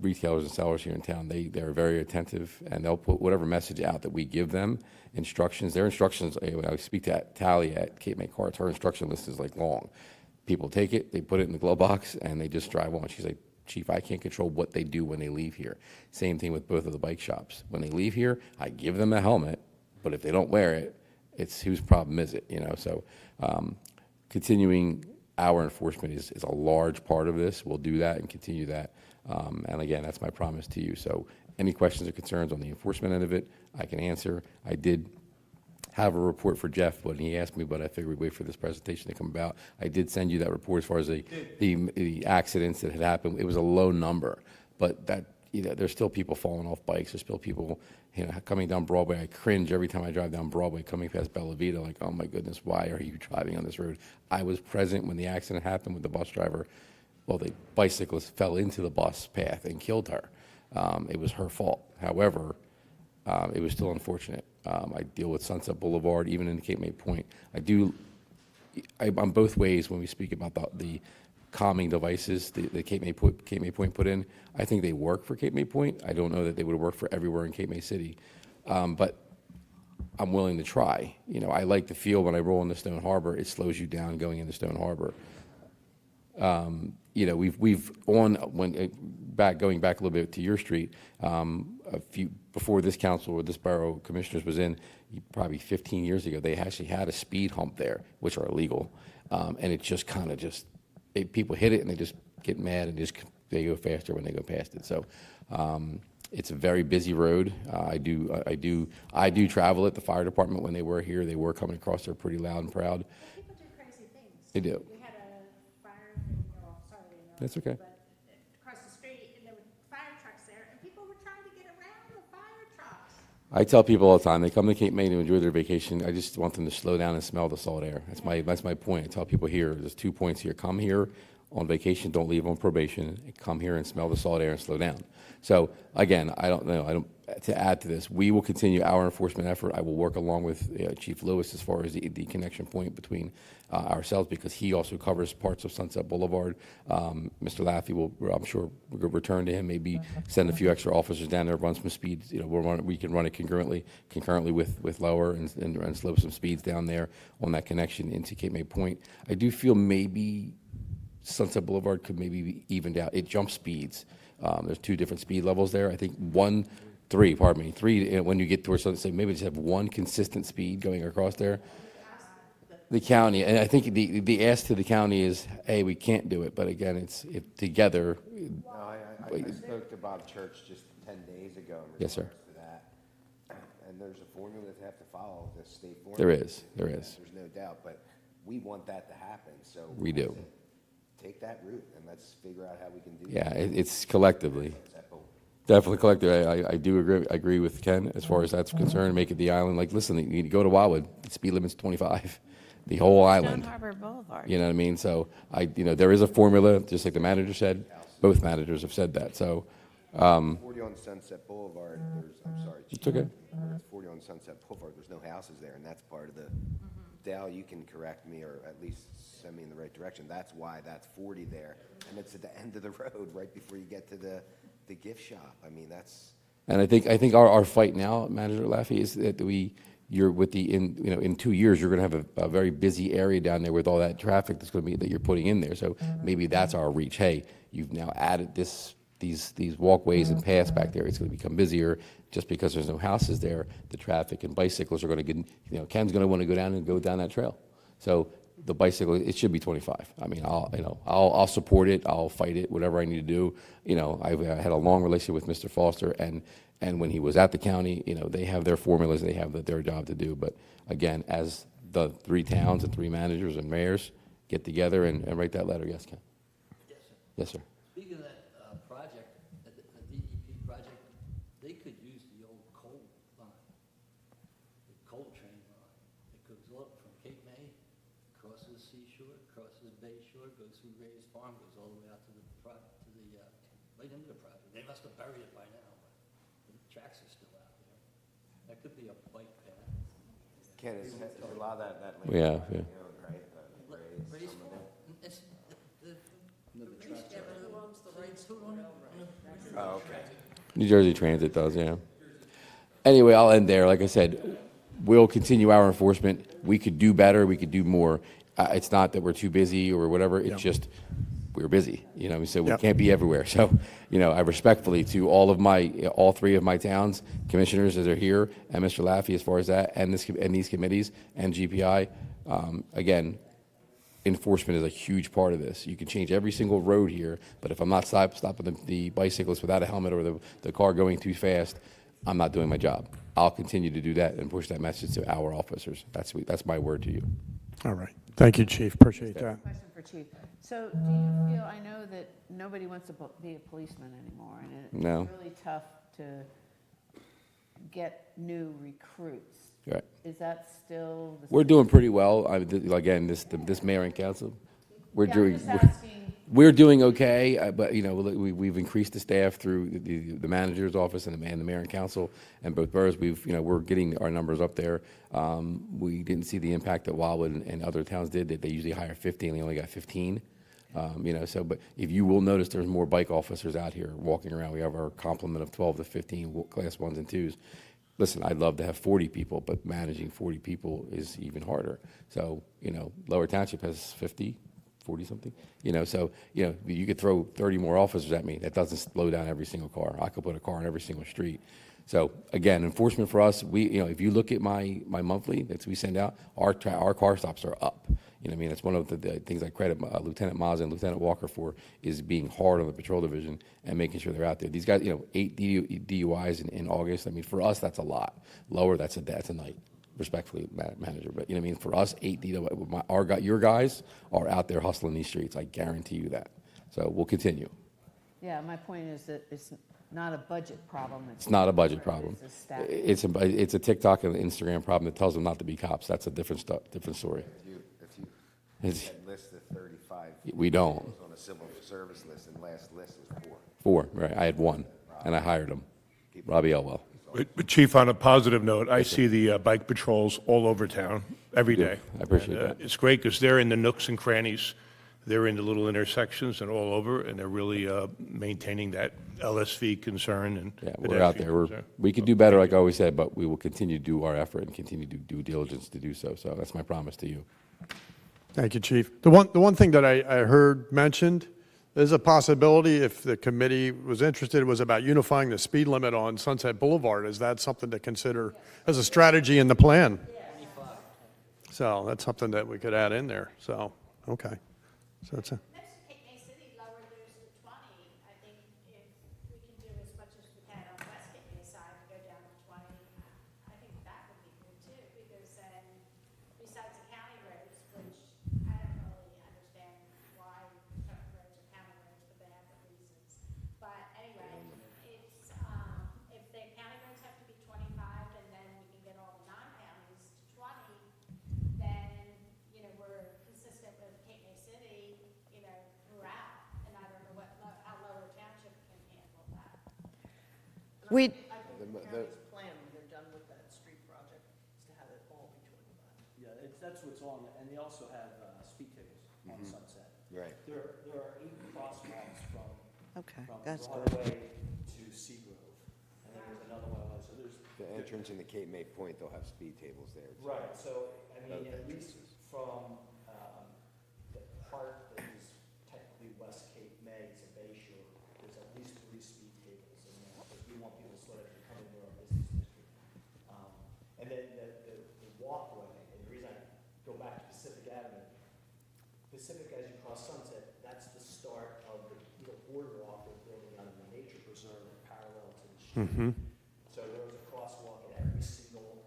S17: retailers and sellers here in town. They're very attentive, and they'll put whatever message out that we give them, instructions. Their instructions, when I speak to Tally at Cape May Carts, her instruction list is like long. People take it, they put it in the glove box, and they just drive on. She's like, Chief, I can't control what they do when they leave here. Same thing with both of the bike shops. When they leave here, I give them a helmet, but if they don't wear it, it's whose problem is it, So continuing our enforcement is a large part of this. We'll do that and continue that. And again, that's my promise to you. So any questions or concerns on the enforcement end of it, I can answer. I did have a report for Jeff when he asked me, but I figured we'd wait for this presentation to come about. I did send you that report as far as the accidents that had happened. It was a low number, but that, there's still people falling off bikes. There's still people, coming down Broadway. I cringe every time I drive down Broadway coming past Bella Vita, like, oh my goodness, why are you driving on this road? I was present when the accident happened with the bus driver. Well, the bicyclist fell into the bus path and killed her. It was her fault. However, it was still unfortunate. I deal with Sunset Boulevard, even in Cape May Point. I'm both ways when we speak about the calming devices the Cape May Point put in. I think they work for Cape May Point. I don't know that they would work for everywhere in Cape May City, but I'm willing to try. I like the feel when I roll into Stone Harbor. It slows you down going into Stone Harbor. Going back a little bit to your street, before this council or this borough commissioners was in, probably 15 years ago, they actually had a speed hump there, which are illegal, and it just kind of people hit it and they just get mad and they go faster when they go past it. So it's a very busy road. I do travel it. The fire department, when they were here, they were coming across there pretty loud and proud.
S7: People do crazy things.
S17: They do.
S7: We had a fire, sorry to interrupt.
S17: That's okay.
S7: But across the street, and there were fire trucks there, and people were trying to get around the fire trucks.
S17: I tell people all the time, they come to Cape May to enjoy their vacation. I just want them to slow down and smell the salt air. That's my point. I tell people here, there's 2 points here. Come here on vacation, don't leave on probation. Come here and smell the salt air and slow down. So again, to add to this, we will continue our enforcement effort. I will work along with Chief Lewis as far as the connection point between ourselves, because he also covers parts of Sunset Boulevard. Mr. Laffey will, I'm sure we'll return to him, maybe send a few extra officers down there, run some speeds. We can run it concurrently with Lower and slow some speeds down there on that connection into Cape May Point. I do feel maybe Sunset Boulevard could maybe be evened out. It jumps speeds. There's 2 different speed levels there. I think three, when you get towards Sunset, maybe just have one consistent speed going across there. The county, and I think the ask to the county is, hey, we can't do it, but again, it's together.
S2: No, I spoke to Bob Church just 10 days ago in
S17: Yes, sir.
S2: regards to that. And there's a formula that they have to follow, the state formula.
S17: There is.
S2: There's no doubt, but we want that to happen, so.
S17: We do.
S2: Take that route and let's figure out how we can do
S17: Yeah,
S2: that.
S17: it's collectively. Definitely collectively. I do agree with Ken as far as that's concerned. Make it the island. Like, listen, you go to Wildwood, the speed limit's 25. The whole island.
S12: Stone Harbor Boulevard.
S17: You know what I mean? So there is a formula, just like the manager said. Both managers have said that. So
S2: 40 on Sunset Boulevard, I'm sorry.
S17: It's okay.
S2: It's 40 on Sunset Boulevard, there's no houses there, and that's part of the, Dal, you can correct me or at least send me in the right direction. That's why that's 40 there, and it's at the end of the road, right before you get to the gift shop. I mean, that's.
S17: And I think our fight now, Manager Laffey, is that in 2 years you're going to have a very busy area down there with all that traffic that's going to be that you're putting in there. So maybe that's our reach. Hey, you've now added these walkways and paths back there. It's going to become busier just because there's no houses there. The traffic and bicycles are going to get. Ken's going to want to go down that trail. So the bicycle, it should be 25. I mean, I'll support it. I'll fight it. Whatever I need to do. I've had a long relationship with Mr. Foster, and when he was at the county, they have their formulas. They have their job to do. But again, as the 3 towns and 3 managers and mayors get together and write that letter, yes, Ken.
S15: Yes, sir.
S17: Yes, sir.
S15: Speaking of that project, the DEP project, they could use the old coal line, the coal train line. It goes up from Cape May, crosses Seashore, crosses Bay Shore, goes through Ray's Farm, goes all the way out to right into the project. They must have buried it by now, but the tracks are still out there. That could be a bike path.
S2: Ken, is a lot of that land.
S17: Yeah.
S2: Right?
S15: Ray's Farm. It's
S2: Oh, okay.
S17: New Jersey Transit does, yeah. Anyway, I'll end there. Like I said, we'll continue our enforcement. We could do better. We could do more. It's not that we're too busy or whatever. It's just we're busy. So we can't be everywhere. So, I respectfully to all 3 of my towns commissioners as are here, and Mr. Laffey as far as that, and these committees and GPI. Again, enforcement is a huge part of this. You can change every single road here, but if I'm not stopping the bicyclist without a helmet or the car going too fast, I'm not doing my job. I'll continue to do that and push that message to our officers. That's my word to you.
S1: All right. Thank you, Chief. Appreciate that.
S12: Question for Chief. So do you feel, I know that nobody wants to be a policeman anymore, and it's
S17: No.
S12: really tough to get new recruits.
S17: Right.
S12: Is that still?
S17: We're doing pretty well. Again, this mayor and council, we're
S12: Yeah,
S17: doing.
S12: I'm just asking.
S17: We're doing okay, but we've increased the staff through the manager's office and the mayor and council and both boroughs. We're getting our numbers up there. We didn't see the impact that Wildwood and other towns did. That they usually hire 50 and they only got 15. But if you will notice, there's more bike officers out here walking around. We have our complement of 12 to 15 class 1s and 2s. Listen, I'd love to have 40 people, but managing 40 people is even harder. So, Lower Township has 50, 40 something, so, you could throw 30 more officers at me. That doesn't slow down every single car. I could put a car on every single street. So again, enforcement for us, if you look at my monthly that we send out, our car stops are up. You know what I mean? That's one of the things I credit Lieutenant Mazza and Lieutenant Walker for, is being hard on the patrol division and making sure they're out there. These guys, 8 DUIs in August. I mean, for us, that's a lot. Lower, that's a night, respectfully, manager. But you know what I mean? For us, 8 DUIs, your guys are out there hustling these streets. I guarantee you that. So we'll continue.
S12: Yeah, my point is that it's not a budget problem.
S17: It's not a budget problem.
S12: It's a staff.
S17: It's a TikTok and Instagram problem that tells them not to be cops. That's a different story.
S2: If you
S17: It's-
S2: had listed 35.
S17: We don't.
S2: On a civil service list, and last list was 4.
S17: 4, right? I had 1, and I hired him, Robbie Elwell.
S16: But Chief, on a positive note, I see the bike patrols all over town every day.
S17: I appreciate
S16: And,
S17: that.
S16: It's great because they're in the nooks and crannies. They're in the little intersections and all over, and they're really maintaining that LSV concern and.
S17: Yeah, we're out
S16: pedestrian
S17: there.
S16: concern.
S17: We could do better, like I always said, but we will continue to do our effort and continue to do due diligence to do so. So that's my promise to you.
S1: Thank you, Chief. The one thing that I heard mentioned, there's a possibility, if the committee was interested, was about unifying the speed limit on Sunset Boulevard. Is that something to consider as a strategy in the plan? So that's something that we could add in there. So, okay. So that's a.
S7: Next to Cape May City, lower theirs to 20. I think if we can do as much as we can on West Cape May side and go down to 20, I think that would be good too, because then besides the county roads, which I don't really understand why certain roads are county roads, but they have their reasons. But anyway, it's, if the county roads have to be 25, and then we can get all the non-counties to 20, then, we're consistent with Cape May City, throughout, and I don't know how Lower Township can handle that.
S13: We,
S8: I think the county's plan, when they're done with that street project, is to have it all be 25.
S5: Yeah, that's what's on, and they also have speed tables on Sunset.
S2: Right.
S5: There are 8 crosswalks from
S13: Okay,
S5: from
S13: that's good.
S5: Broadway to Seagrove, and then there's another one, so there's.
S2: The entrance in the Cape May Point, they'll have speed tables there. too.
S5: Right, so, I mean,
S2: Both
S5: at least
S2: entrances.
S5: from the part that is technically West Cape May to Bay Shore, there's at least 3 speed tables in there, because we want people to slow down to come into our business district. And then the walkway, and the reason I go back to Pacific Avenue, Pacific, as you cross Sunset, that's the start of the little boardwalk we're building out in the nature preserve parallel to the street. So there was a crosswalk at every single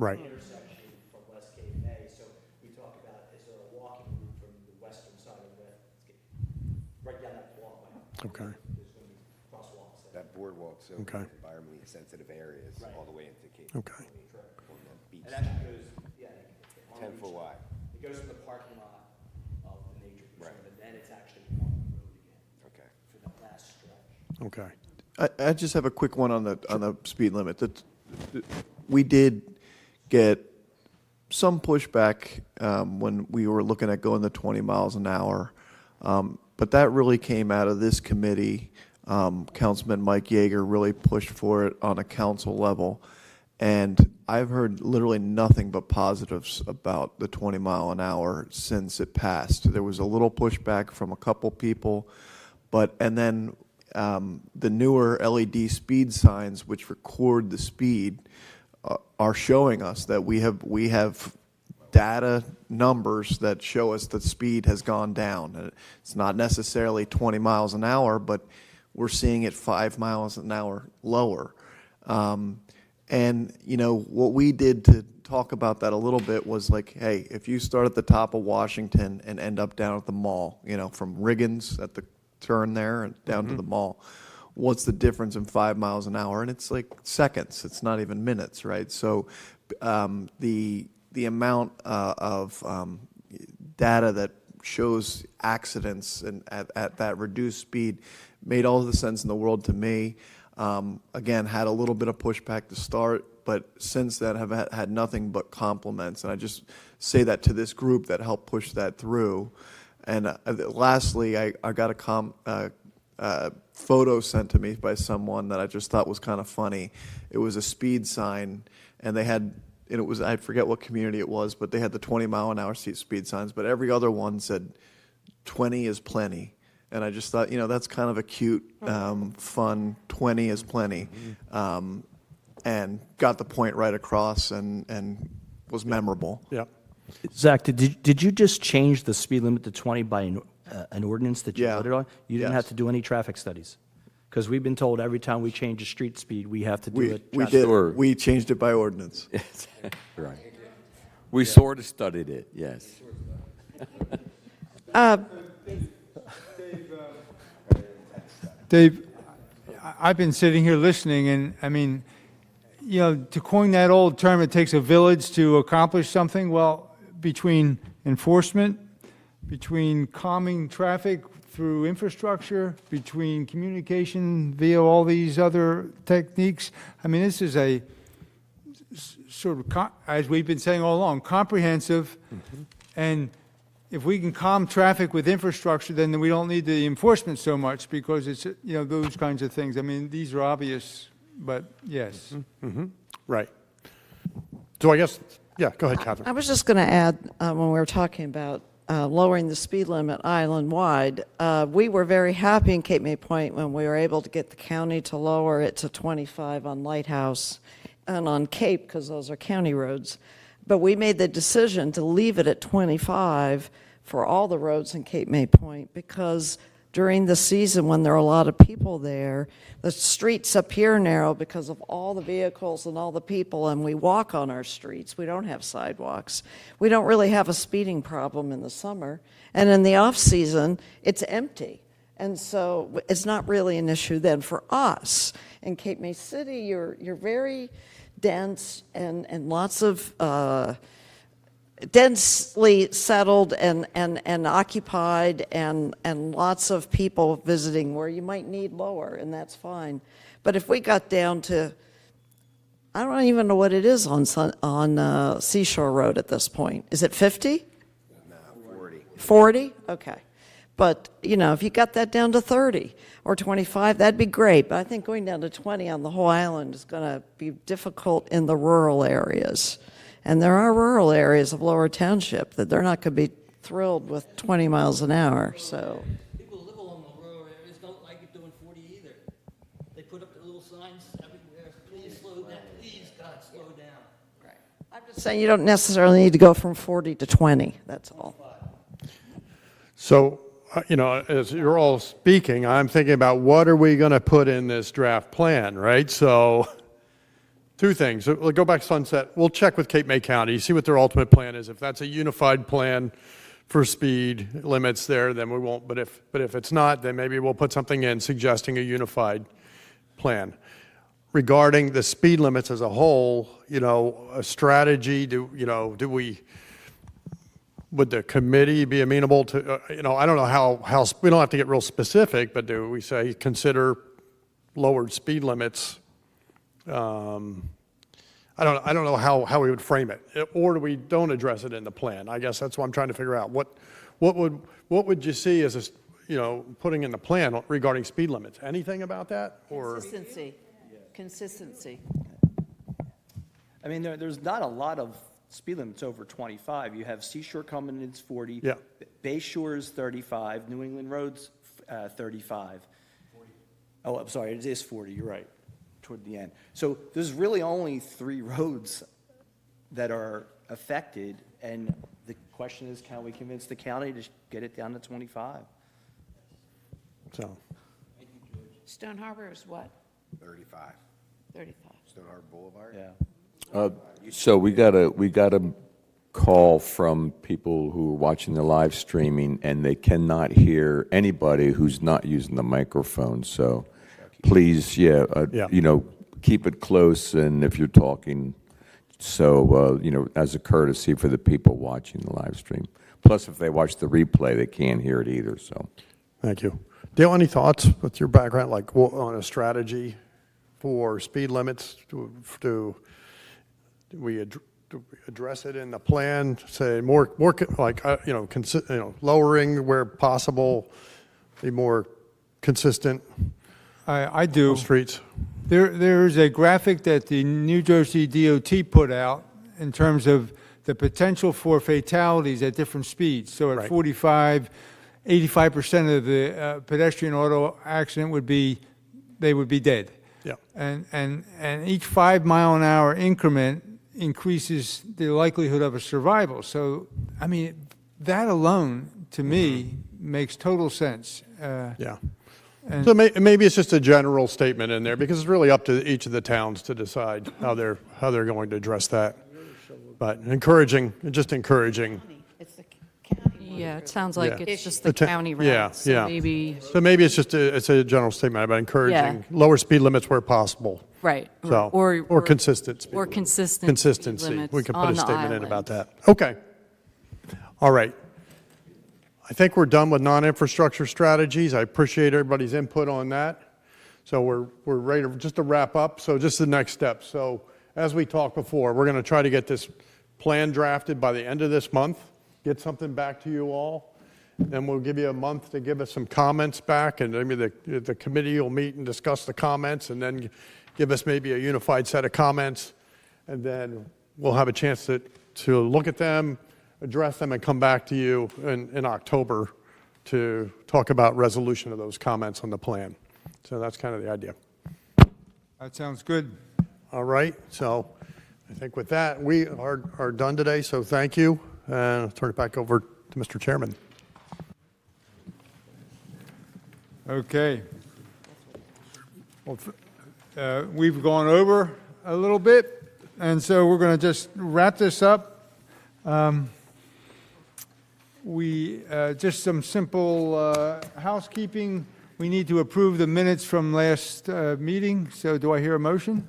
S1: Right.
S5: intersection from West Cape May. So we talk about, is there a walking route from the western side of West, right down that walkway?
S1: Okay.
S5: There's going to be crosswalks there.
S2: That boardwalk's over
S1: Okay.
S2: environmentally sensitive areas
S5: Right.
S2: all the way into Cape.
S1: Okay.
S2: On that beach.
S5: And that goes, yeah.
S2: 10 foot wide.
S5: It goes from the parking lot of the nature preserve,
S2: Right.
S5: and then it's actually on the road again
S2: Okay.
S5: for the last stretch.
S1: Okay.
S10: I just have a quick one on the speed limit. We did get some pushback when we were looking at going to 20 miles an hour, but that really came out of this committee. Councilman Mike Yeager really pushed for it on a council level, and I've heard literally nothing but positives about the 20 mile an hour since it passed. There was a little pushback from a couple people, and then the newer LED speed signs, which record the speed, are showing us that we have data numbers that show us that speed has gone down. And it's not necessarily 20 miles an hour, but we're seeing it 5 miles an hour lower. And, what we did to talk about that a little bit was like, hey, if you start at the top of Washington and end up down at the mall, from Riggins at the turn there and down to the mall, what's the difference in 5 miles an hour? And it's like seconds. It's not even minutes, right? So the amount of data that shows accidents and at that reduced speed made all the sense in the world to me. Again, had a little bit of pushback to start, but since then have had nothing but compliments. And I just say that to this group that helped push that through. And lastly, I got a photo sent to me by someone that I just thought was kind of funny. It was a speed sign, and they had, and it was, I forget what community it was, but they had the 20 mile an hour speed signs, but every other one said 20 is plenty. And I just thought, that's kind of a cute, fun, 20 is plenty. And got the point right across and was memorable.
S1: Yep.
S5: Zach, did you just change the speed limit to 20 by an ordinance that you
S10: Yeah.
S5: voted on? You didn't
S10: Yes.
S5: have to do any traffic studies? Because we've been told every time we change a street speed, we have to do
S10: We,
S5: it.
S10: we did, we changed it by ordinance.
S11: Right. We sort of studied it, yes.
S18: Dave, I've been sitting here listening, and I mean, you know, to coin that old term, it takes a village to accomplish something. Well, between enforcement, between calming traffic through infrastructure, between communication via all these other techniques, I mean, this is a sort of, as we've been saying all along, comprehensive. And if we can calm traffic with infrastructure, then we don't need the enforcement so much, because it's, you know, those kinds of things. I mean, these are obvious, but yes.
S1: Right. So I guess, yeah, go ahead, Catherine.
S13: I was just going to add, when we were talking about lowering the speed limit island-wide, we were very happy in Cape May Point when we were able to get the county to lower it to 25 on Lighthouse and on Cape, because those are county roads. But we made the decision to leave it at 25 for all the roads in Cape May Point, because during the season when there are a lot of people there, the streets appear narrow because of all the vehicles and all the people, and we walk on our streets. We don't have sidewalks. We don't really have a speeding problem in the summer. And in the off-season, it's empty. And so it's not really an issue then for us. In Cape May City, you're very dense and lots of densely settled and occupied and lots of people visiting, where you might need lower, and that's fine. But if we got down to, I don't even know what it is on Seashore Road at this point. Is it 50?
S2: No, 40.
S13: 40? Okay. But, you know, if you got that down to 30 or 25, that'd be great. But I think going down to 20 on the whole island is going to be difficult in the rural areas. And there are rural areas of Lower Township that they're not going to be thrilled with 20 miles an hour, so.
S15: People who live along the rural areas don't like it doing 40 either. They put up the little signs everywhere, please slow down, please, God, slow down.
S13: I'm just saying you don't necessarily need to go from 40 to 20, that's all.
S1: So, you know, as you're all speaking, I'm thinking about what are we going to put in this draft plan, right? So, two things. So we'll go back to Sunset. We'll check with Cape May County, see what their ultimate plan is. If that's a unified plan for speed limits there, then we won't. But if it's not, then maybe we'll put something in suggesting a unified plan. Regarding the speed limits as a whole, you know, a strategy, would the committee be amenable to, you know, I don't know how, we don't have to get real specific, but do we say consider lowered speed limits? I don't know how we would frame it, or do we don't address it in the plan? I guess that's what I'm trying to figure out. What would you see as a, you know, putting in the plan regarding speed limits? Anything about that, or?
S12: Consistency.
S5: I mean, there's not a lot of speed limits over 25. You have Seashore coming in, it's 40.
S1: Yeah.
S5: Bay Shore is 35. New England Road's 35. 40. Oh, I'm sorry, it is 40, you're right, toward the end. So there's really only 3 roads that are affected, and the question is, can we convince the county to get it down to 25?
S1: So.
S12: Stone Harbor is what?
S2: 35.
S12: 35.
S2: Stone Harbor Boulevard?
S5: Yeah.
S11: So we got a call from people who are watching the live streaming, and they cannot hear anybody who's not using the microphone. So please, you know, keep it close, and if you're talking, so, you know, as a courtesy for the people watching the live stream. Plus, if they watch the replay, they can't hear it either, so.
S1: Thank you. Dale, any thoughts with your background, like on a strategy for speed limits? Do we address it in the plan? Say more like lowering where possible, be more consistent.
S18: I do.
S1: On streets.
S18: There's a graphic that the New Jersey DOT put out in terms of the potential for fatalities at different speeds. So at 45, 85% of the pedestrian auto accident would be dead.
S1: Yeah.
S18: And each 5 mile an hour increment, increases the likelihood of a survival. So, I mean, that alone, to me, makes total sense.
S1: Yeah. So maybe it's just a general statement in there, because it's really up to each of the towns to decide how they're going to address that. But encouraging, just encouraging.
S12: It's the county.
S4: Yeah, it sounds like
S1: Yeah.
S4: it's just the
S1: ta-
S4: county
S1: yeah,
S4: route, so
S1: yeah.
S4: maybe,
S1: So maybe it's just it's a general statement about encouraging lower speed limits where possible.
S4: right.
S1: So, or consistent speed.
S4: Or
S1: limit.
S4: consistency
S1: Consistency.
S4: limits
S1: We can put
S4: on
S1: a
S4: the
S1: statement in
S4: island.
S1: about that. Okay. All right. I think we're done with non-infrastructure strategies. I appreciate everybody's input on that. So we're ready just to wrap up. So just the next step. So as we talked before, we're going to try to get this plan drafted by the end of this month, get something back to you all. Then we'll give you a month to give us some comments back, and maybe the committee will meet and discuss the comments, and then give us maybe a unified set of comments. And then we'll have a chance to look at them, address them, and come back to you in October to talk about resolution of those comments on the plan. So that's kind of the idea.
S18: That sounds good.
S1: All right, so I think with that, we are done today, so thank you. And I'll turn it back over to Mr. Chairman.
S18: Okay. Well, we've gone over a little bit, and so we're going to just wrap this up. Just some simple housekeeping. We need to approve the minutes from last meeting, so do I hear a motion?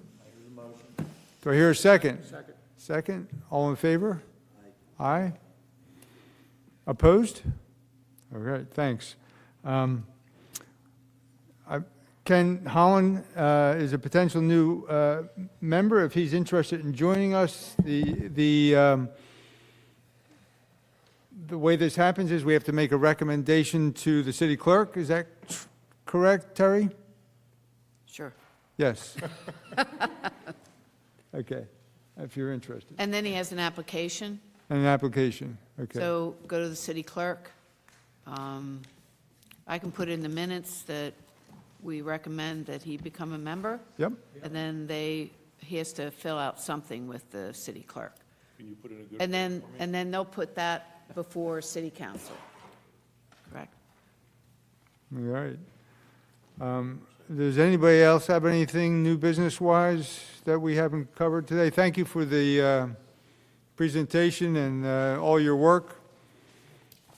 S18: Do I hear a second? Second. Second. All in favor? Aye. Opposed? All right, thanks. Ken Holland is a potential new member. If he's interested in joining us, the way this happens is we have to make a recommendation to the city clerk. Is that correct, Terry?
S12: Sure.
S18: Yes. Okay, if you're interested.
S12: And then he has an application,
S18: An application, okay.
S12: so go to the city clerk. I can put in the minutes that we recommend that he become a member.
S18: Yep.
S12: And then he has to fill out something with the city clerk.
S16: Can you put in a good?
S12: And then they'll put that before city council. Correct?
S18: All right. Does anybody else have anything new business-wise that we haven't covered today? Thank you for the presentation and all your work.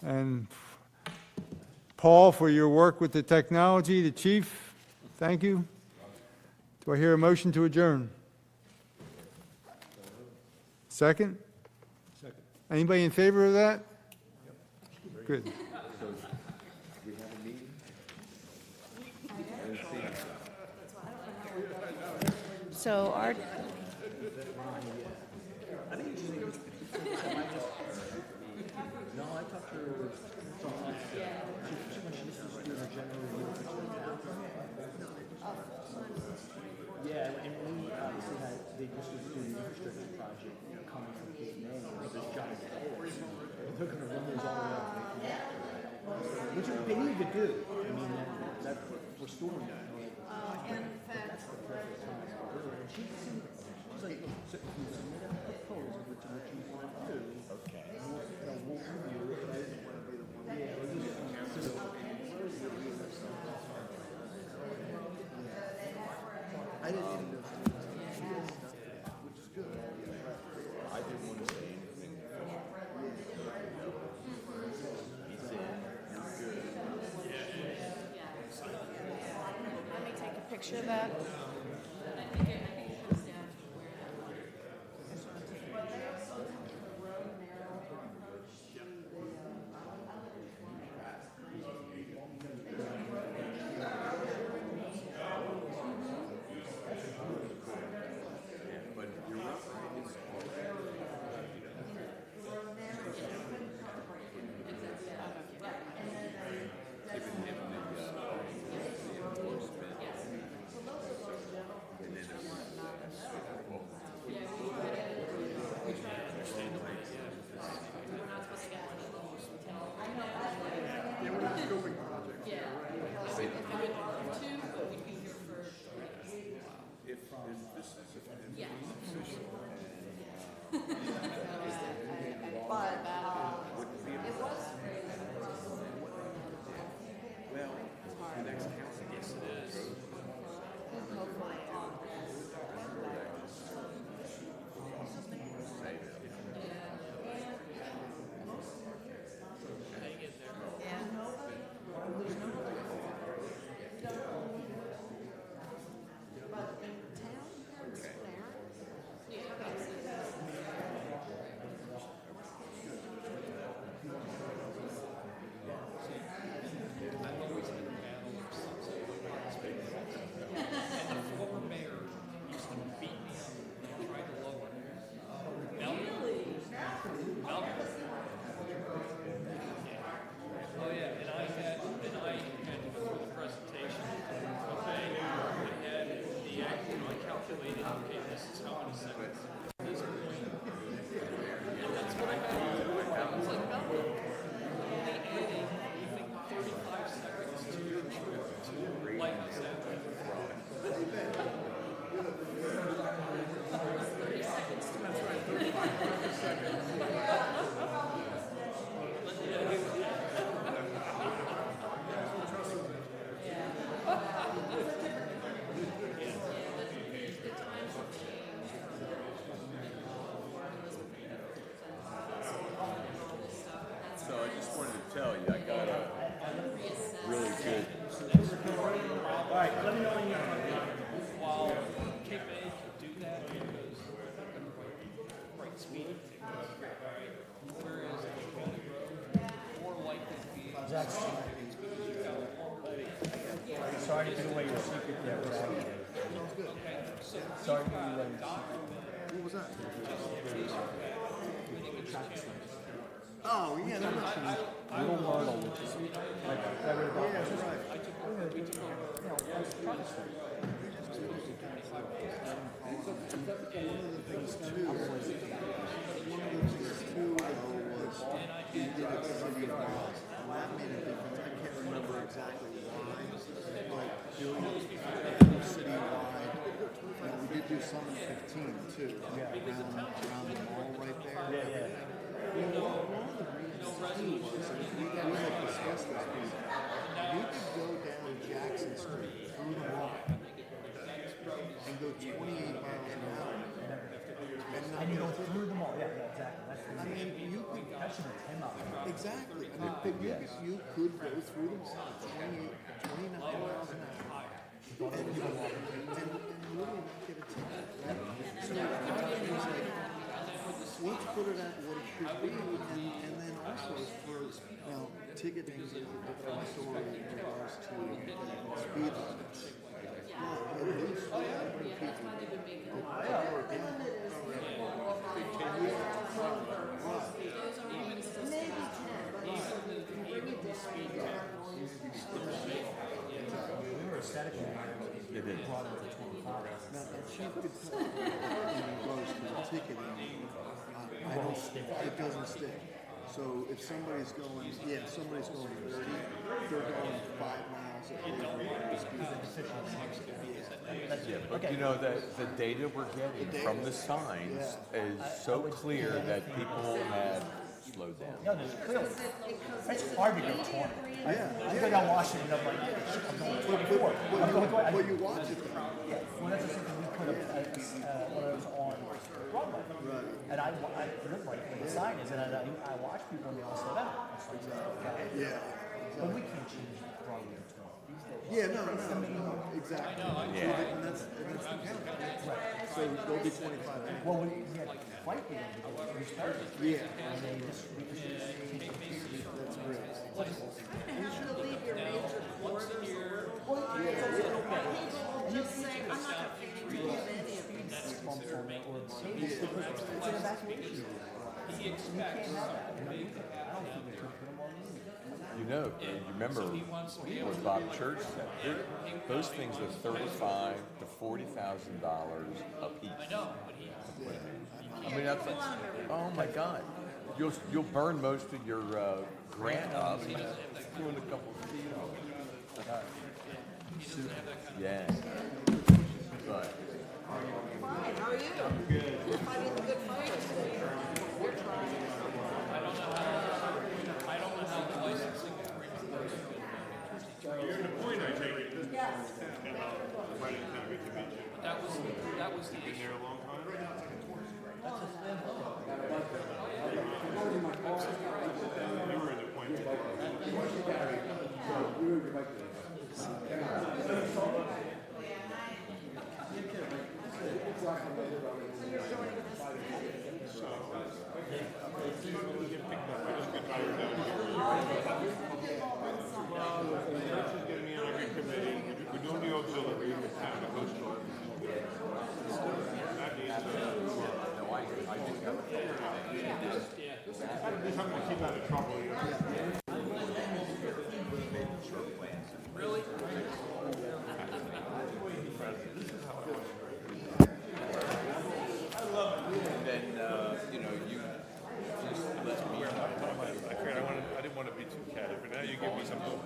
S18: And Paul, for your work with the technology, the chief, thank you. Do I hear a motion to adjourn? Second? Second. Anybody in favor of that? Good.
S12: So our,
S5: Yeah, and we obviously had, they just was doing an infrastructure project, coming from Cape May, and this giant holes. And they're gonna run those all the way up to Cape May. Which they need to do, I mean, that, for storing that. That's the perfect time. And she's like, so you submit a proposal, which you want to do. Okay. We'll review it. Yeah, we'll do it. I didn't even know. Which is good. I didn't want to say anything. He's in.
S12: let me take a picture of that.
S5: Sorry to give away your secret there, Zach. Sorry to give away your secret.
S10: What was that? Oh, yeah,
S5: Little Myrtle, which is like right about.
S10: yeah, right. That made a difference. I can't remember exactly why, but doing it citywide. We did do some in 15 too, around the mall right there. You know, one of the reasons too was, and we had discussed this, we could go down Jackson Street through the mall and go 28 miles an hour. And you go through the mall, yeah, exactly. I mean, you could. Exactly. I mean, but you could go through the mall at 29 miles an hour and literally not get a ticket. So it was like, let's put it at what it should be, and then also for, now, ticketing is a different story in regards to speed limits. But at least people it doesn't stick. So if somebody's going 30, they're going 5 miles
S11: But you know, the data we're getting from the signs is so clear that people have slowed down.
S5: No, there's clearly. It's hard to get a corner. I go down Washington, I'm like, I'm going 24.
S10: Well, you watch it though.
S5: Yeah, well, that's just something we put up when I was on Broadway. Right. And I look like where the sign is, and I watch people and they all slow down.
S10: Yeah.
S5: But we can't change Broadway.
S10: Yeah, no, exactly.
S11: Yeah.
S10: And that's the count. So they'll be 25 anyway.
S5: Well, we had flight being restarted.
S10: Yeah.
S5: And they just,
S10: That's great.
S8: You should leave your major corridors a little. And you say, I'm not going to pay for any of these.
S5: bumps on there or tables because it's an evacuation. You can't have that. I don't think we could put them on these.
S11: You know, you remember what Bob Church said. Those things are $35,000 to $40,000 a piece. I mean, that's like, oh my God, you'll burn most of your grant up doing a couple of feet. Yeah. But.
S8: Fine, how are you? I'm good. You're fighting the good fight. We're trying.
S9: I don't know how the licensing agreement works.
S16: You're the point, I take it.
S8: Yes.
S9: That was the issue.
S16: Been there a long time? You were in the point. We're doing the auxiliary in the town, the coast guard. That needs I'm going to keep out of trouble.
S9: Really?
S11: And then, you know, you just let me
S16: I didn't want to be too catty, but now you give me some hope.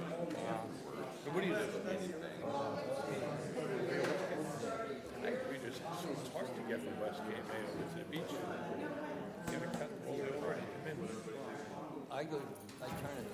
S16: So what do you do? I agree, it's hard to get from West Cape May over to the beach. You gotta cut all the way over and come in.
S15: I turn it